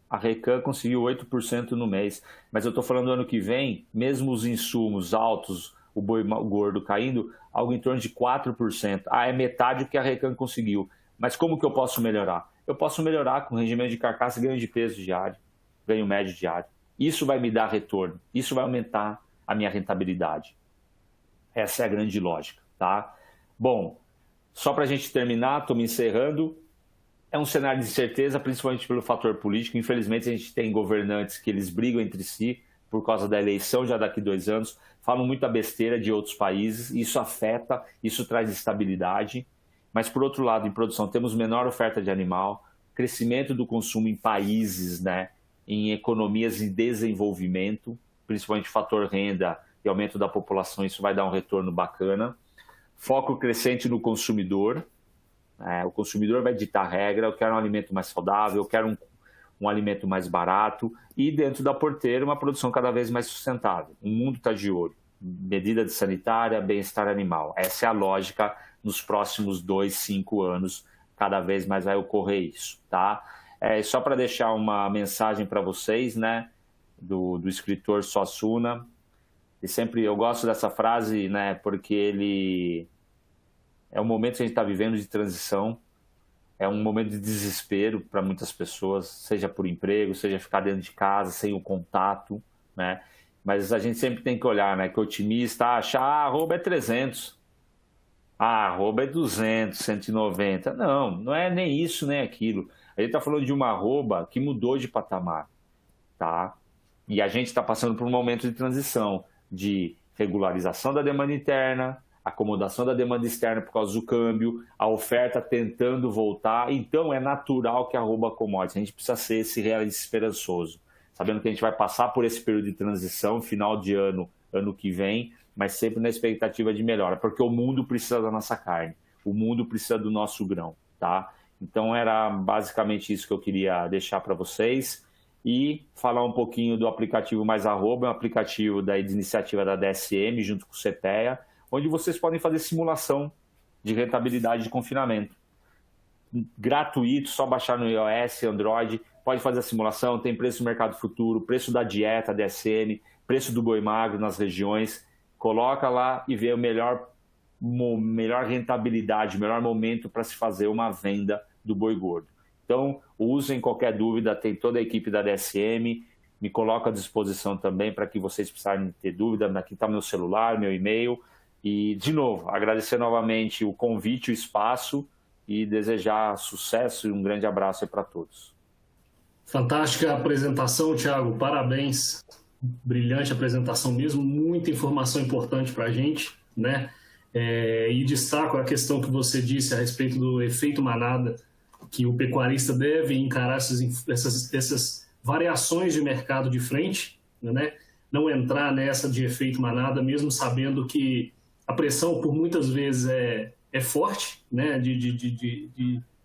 a Recan conseguiu 8% no mês, mas eu estou falando do ano que vem, mesmo os insumos altos, o boi gordo caindo, algo em torno de 4%. É metade do que a Recan conseguiu. Mas como que eu posso melhorar? Eu posso melhorar com rendimento de carcaça e ganho de peso diário, ganho médio diário. Isso vai me dar retorno, isso vai aumentar a minha rentabilidade. Essa é a grande lógica, tá? Bom, só para a gente terminar, estou me encerrando. É um cenário de incerteza, principalmente pelo fator político. Infelizmente, a gente tem governantes que eles brigam entre si por causa da eleição já daqui 2 anos, falam muita besteira de outros países, isso afeta, isso traz instabilidade. Mas, por outro lado, em produção, temos menor oferta de animal, crescimento do consumo em países, né, em economias em desenvolvimento, principalmente fator renda e aumento da população, isso vai dar um retorno bacana. Foco crescente no consumidor, o consumidor vai ditar regra, eu quero um alimento mais saudável, eu quero um alimento mais barato e dentro da porteira uma produção cada vez mais sustentável. O mundo está de olho. Medida sanitária, bem-estar animal. Essa é a lógica nos próximos 2, 5 anos, cada vez mais vai ocorrer isso, tá? Só para deixar uma mensagem para vocês, né, do escritor Suassuna. E sempre eu gosto dessa frase, né, porque ele é um momento que a gente está vivendo de transição, é um momento de desespero para muitas pessoas, seja por emprego, seja ficar dentro de casa, sem o contato, né? Mas a gente sempre tem que olhar, né? Que o otimista acha, arroba é 300, arroba é 200, 190. Não é nem isso, nem aquilo. A gente está falando de uma arroba que mudou de patamar, tá? E a gente está passando por um momento de transição, de regularização da demanda interna, acomodação da demanda externa por causa do câmbio, a oferta tentando voltar. Então é natural que a arroba acomode. A gente precisa ser esse realista esperançoso, sabendo que a gente vai passar por esse período de transição, final de ano que vem, mas sempre na expectativa de melhora, porque o mundo precisa da nossa carne, o mundo precisa do nosso grão, tá? Então era basicamente isso que eu queria deixar para vocês e falar um pouquinho do aplicativo Mais Arroba, um aplicativo de iniciativa da DSM junto com o CPEA, onde vocês podem fazer simulação de rentabilidade de confinamento. Gratuito, só baixar no iOS, Android, pode fazer a simulação, tem preço do mercado futuro, preço da dieta, DSM, preço do boi magro nas regiões, coloca lá e vê a melhor rentabilidade, o melhor momento para se fazer uma venda do boi gordo. Então, usem qualquer dúvida, tem toda a equipe da DSM, me coloco à disposição também para que vocês precisarem ter dúvida, aqui está meu celular, meu e-mail, e, de novo, agradecer novamente o convite, o espaço e desejar sucesso e um grande abraço aí para todos. Fantástica apresentação, Thiago, parabéns, brilhante apresentação mesmo, muita informação importante para a gente, né? E destaco a questão que você disse a respeito do efeito manada, que o pecuarista deve encarar essas variações de mercado de frente, né? Não entrar nessa de efeito manada, mesmo sabendo que a pressão por muitas vezes é forte, né?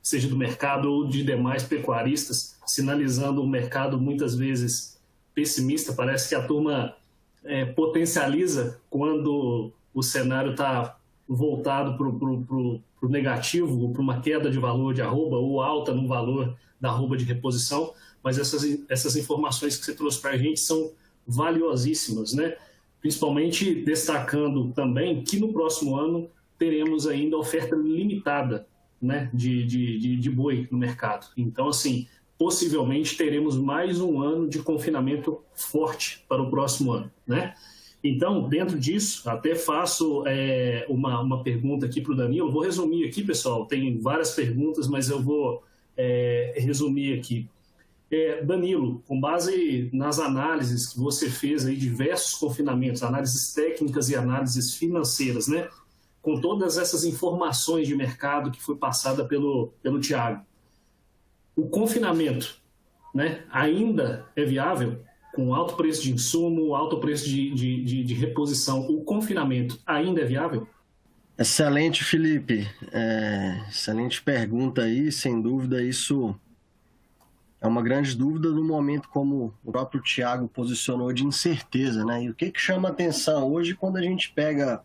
Seja do mercado ou de demais pecuaristas, sinalizando um mercado muitas vezes pessimista. Parece que a turma potencializa quando o cenário está voltado para o negativo, para uma queda de valor de arroba ou alta no valor da arroba de reposição, mas essas informações que você trouxe para a gente são valiosíssimas, né? Principalmente destacando também que no próximo ano teremos ainda oferta limitada, né, de boi no mercado. Então, assim, possivelmente teremos mais um ano de confinamento forte para o próximo ano, né? Então, dentro disso, até faço uma pergunta aqui para o Danilo. Vou resumir aqui, pessoal. Tem várias perguntas, mas eu vou resumir aqui. Danilo, com base nas análises que você fez aí, diversos confinamentos, análises técnicas e análises financeiras, né? Com todas essas informações de mercado que foi passada pelo Thiago, o confinamento, né, ainda é viável? Com alto preço de insumo, alto preço de reposição, o confinamento ainda é viável? Excelente, Felipe. Excelente pergunta aí, sem dúvida isso é uma grande dúvida no momento como o próprio Thiago posicionou de incerteza, né? E o que chama atenção hoje quando a gente pega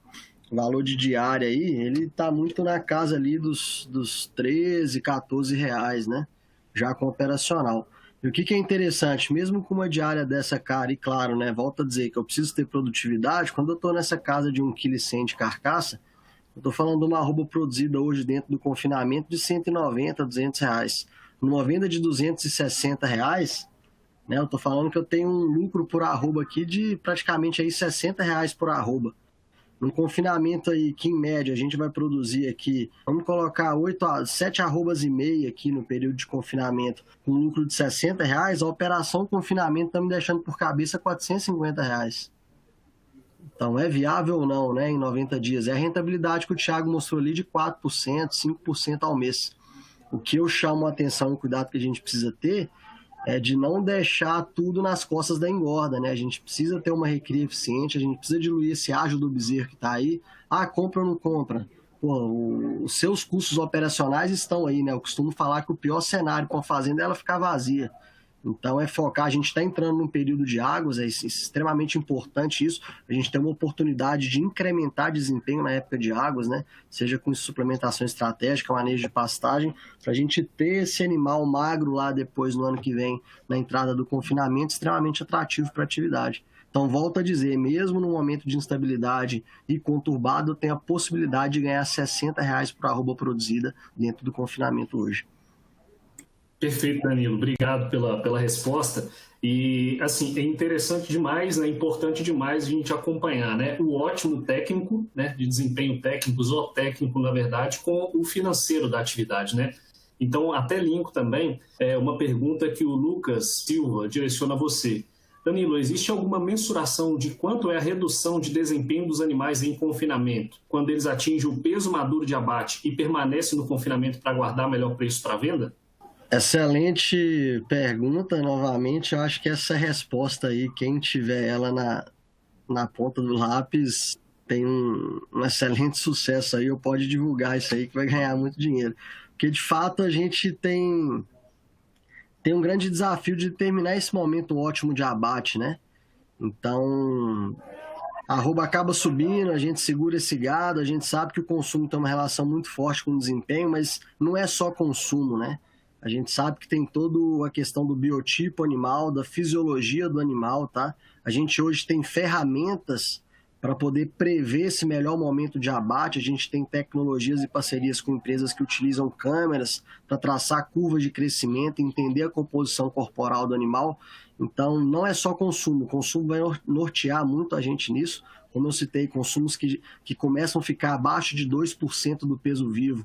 o valor de diária aí, ele está muito na casa ali dos 13, 14 reais, né? Já com operacional. E o que é interessante, mesmo com uma diária dessa cara, e claro, né, volto a dizer que eu preciso ter produtividade, quando eu estou nessa casa de 1,1 kg de carcaça, eu estou falando de uma arroba produzida hoje dentro do confinamento de 190, 200 reais. Numa venda de 260 reais, né, eu estou falando que eu tenho um lucro por arroba aqui de praticamente aí 60 reais por arroba. Num confinamento aí que, em média, a gente vai produzir aqui, vamos colocar 7 arrobas e meia aqui no período de confinamento, com um lucro de 60 reais, a operação confinamento está me deixando por cabeça 450 reais. Então, é viável ou não, né, em 90 dias? É a rentabilidade que o Thiago mostrou ali de 4%, 5% ao mês. O que eu chamo a atenção e o cuidado que a gente precisa ter é de não deixar tudo nas costas da engorda, né? A gente precisa ter uma recria eficiente, a gente precisa diluir esse ágio do bezerro que está aí. Compra ou não compra? Os seus custos operacionais estão aí, né? Eu costumo falar que o pior cenário para uma fazenda é ela ficar vazia. Então é focar, a gente está entrando num período de águas, é extremamente importante isso, a gente tem uma oportunidade de incrementar desempenho na época de águas, né? Seja com suplementação estratégica, manejo de pastagem, para a gente ter esse animal magro lá depois, no ano que vem, na entrada do confinamento, extremamente atrativo para a atividade. Então, volto a dizer, mesmo no momento de instabilidade e conturbado, eu tenho a possibilidade de ganhar 60 reais por arroba produzida dentro do confinamento hoje. Perfeito, Danilo. Obrigado pela resposta. E, assim, é interessante demais, né? Importante demais a gente acompanhar, né? O ótimo técnico, né? De desempenho técnico, zootécnico, na verdade, com o financeiro da atividade, né? Então, até linko também uma pergunta que o Lucas Silva direciona a você. Danilo, existe alguma mensuração de quanto é a redução de desempenho dos animais em confinamento, quando eles atingem o peso maduro de abate e permanecem no confinamento para guardar melhor preço para venda? Excelente pergunta, novamente. Eu acho que essa resposta aí, quem tiver ela na ponta do lápis, tem um excelente sucesso aí, ou pode divulgar isso aí que vai ganhar muito dinheiro. Porque, de fato, a gente tem um grande desafio de terminar esse momento ótimo de abate, né? Então, a arroba acaba subindo, a gente segura esse gado, a gente sabe que o consumo tem uma relação muito forte com o desempenho, mas não é só consumo, né? A gente sabe que tem toda a questão do biotipo animal, da fisiologia do animal, tá? A gente hoje tem ferramentas para poder prever esse melhor momento de abate. A gente tem tecnologias e parcerias com empresas que utilizam câmeras para traçar curvas de crescimento, entender a composição corporal do animal. Então, não é só consumo. O consumo vai nortear muito a gente nisso. Como eu citei, consumos que começam a ficar abaixo de 2% do peso vivo.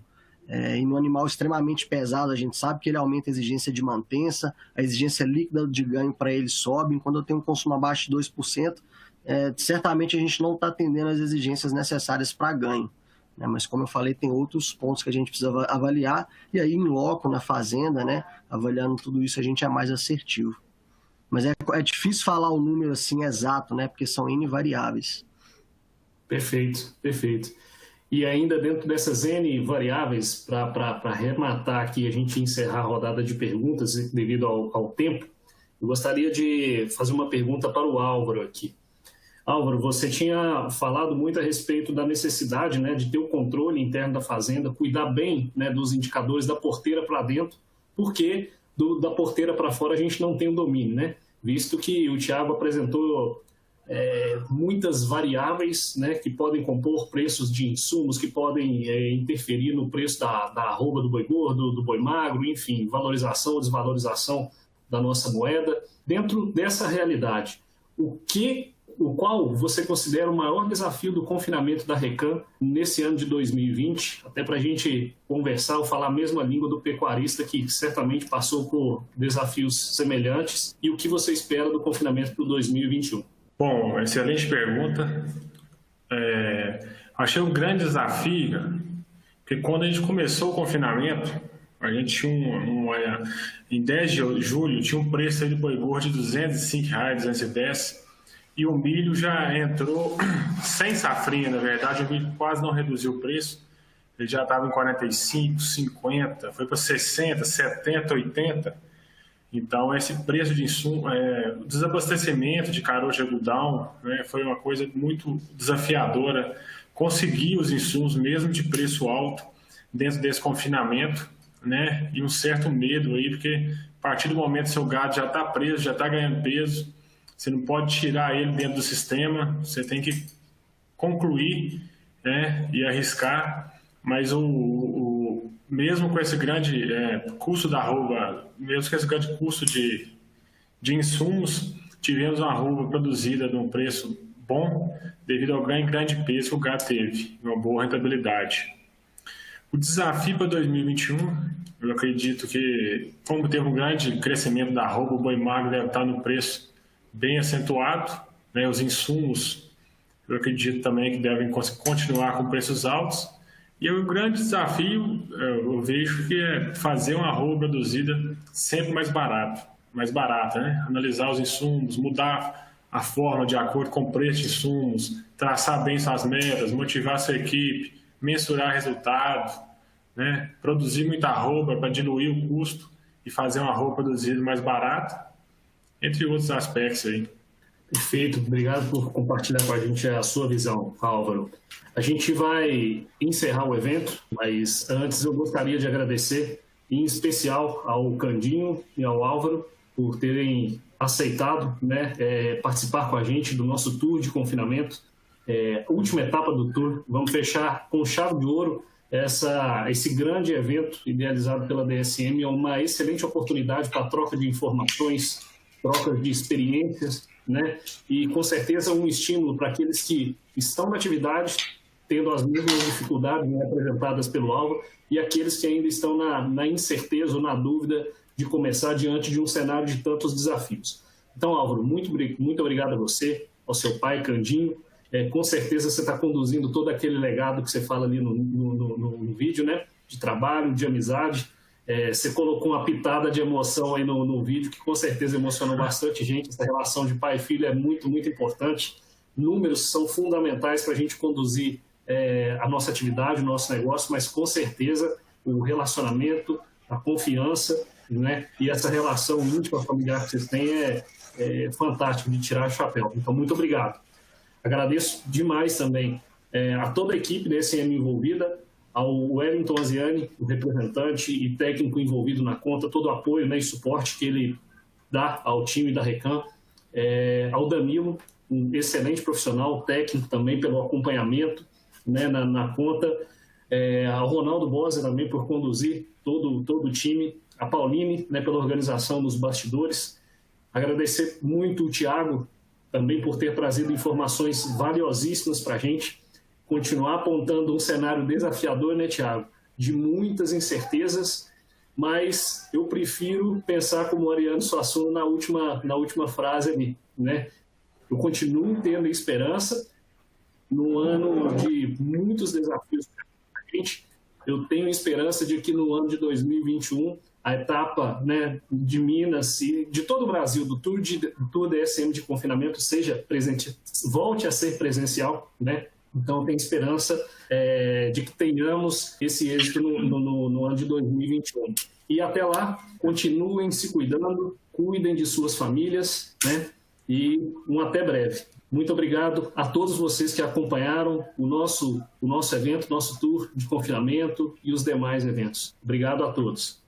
E no animal extremamente pesado, a gente sabe que ele aumenta a exigência de mantença, a exigência líquida de ganho para ele sobe. Quando eu tenho um consumo abaixo de 2%, certamente a gente não está atendendo as exigências necessárias para ganho, né? Mas como eu falei, tem outros pontos que a gente precisa avaliar, e aí em loco, na fazenda, né, avaliando tudo isso, a gente é mais assertivo. Mas é difícil falar o número assim exato, né, porque são N variáveis. Perfeito, perfeito. E ainda dentro dessas N variáveis, para arrematar aqui, a gente encerrar a rodada de perguntas devido ao tempo, eu gostaria de fazer uma pergunta para o Álvaro aqui. Álvaro, você tinha falado muito a respeito da necessidade, né, de ter o controle interno da fazenda, cuidar bem, né, dos indicadores da porteira para dentro, porque da porteira para fora a gente não tem o domínio, né? Visto que o Thiago apresentou muitas variáveis, né, que podem compor preços de insumos, que podem interferir no preço da arroba do boi gordo, do boi magro, enfim, valorização ou desvalorização da nossa moeda. Dentro dessa realidade, o qual você considera o maior desafio do confinamento da Recam nesse ano de 2020, até para a gente conversar ou falar a mesma língua do pecuarista que certamente passou por desafios semelhantes, e o que você espera do confinamento para o 2021? Bom, excelente pergunta. Achei um grande desafio, porque quando a gente começou o confinamento, a gente tinha em 10 de julho, tinha um preço aí de boi gordo de R$ 205,00, 210, e o milho já entrou sem safrinha, na verdade, o milho quase não reduziu o preço, ele já estava em 45, 50, foi para 60, 70, 80. Então, esse preço de insumo, o desabastecimento de caroço de algodão, né, foi uma coisa muito desafiadora. Conseguir os insumos, mesmo de preço alto, dentro desse confinamento, né, e um certo medo aí, porque a partir do momento que seu gado já está preso, já está ganhando peso, você não pode tirar ele dentro do sistema, você tem que concluir, né, e arriscar, mas mesmo com esse grande custo da arroba, mesmo com esse grande custo de insumos, tivemos uma arroba produzida num preço bom, devido ao grande peso que o gado teve, uma boa rentabilidade. O desafio para 2021, eu acredito que, como teve um grande crescimento da arroba, o boi magro deve estar no preço bem acentuado, né? Os insumos, eu acredito também que devem continuar com preços altos. E o grande desafio, eu vejo que é fazer uma arroba produzida sempre mais barata, né? Analisar os insumos, mudar a forma de acordo com o preço de insumos, traçar bem suas metas, motivar sua equipe, mensurar resultado, né? Produzir muita arroba para diluir o custo e fazer uma arroba produzida mais barata, entre outros aspectos aí. Perfeito, obrigado por compartilhar com a gente a sua visão, Álvaro. A gente vai encerrar o evento, mas antes eu gostaria de agradecer, em especial ao Candinho e ao Álvaro, por terem aceitado, né, participar com a gente do nosso tour de confinamento. A última etapa do tour, vamos fechar com chave de ouro esse grande evento idealizado pela DSM. É uma excelente oportunidade para a troca de informações, trocas de experiências, né? E com certeza um estímulo para aqueles que estão na atividade, tendo as mesmas dificuldades, né, apresentadas pelo Álvaro, e aqueles que ainda estão na incerteza ou na dúvida de começar diante de um cenário de tantos desafios. Então, Álvaro, muito obrigado a você, ao seu pai, Candinho. Com certeza você está conduzindo todo aquele legado que você fala ali no vídeo, né? De trabalho, de amizade. Você colocou uma pitada de emoção aí no vídeo, que com certeza emocionou bastante gente. Essa relação de pai e filho é muito, muito importante. Números são fundamentais para a gente conduzir a nossa atividade, o nosso negócio, mas com certeza o relacionamento, a confiança, né? E essa relação íntima familiar que vocês têm é fantástico, de tirar o chapéu. Então, muito obrigado. Agradeço demais também a toda a equipe da SM envolvida, ao Wellington Aziani, o representante e técnico envolvido na conta, todo o apoio, né, e suporte que ele dá ao time da Recan, ao Danilo, um excelente profissional, técnico também pelo acompanhamento, né, na conta, ao Ronaldo Bosa também por conduzir todo o time, a Pauline, né, pela organização dos bastidores. Agradecer muito o Thiago também por ter trazido informações valiosíssimas para a gente, continuar apontando um cenário desafiador, né, Thiago? De muitas incertezas, mas eu prefiro pensar como o Ariano Suassuna na última frase ali, né? Eu continuo tendo esperança no ano de muitos desafios para a gente. Eu tenho esperança de que no ano de 2021 a etapa, né, de Minas e de todo o Brasil, do Tour DSM de confinamento, volte a ser presencial, né? Então, tem esperança de que tenhamos esse êxito no ano de 2021. E até lá, continuem se cuidando, cuidem de suas famílias, né? E até breve. Muito obrigado a todos vocês que acompanharam o nosso evento, nosso tour de confinamento e os demais eventos. Obrigado a todos.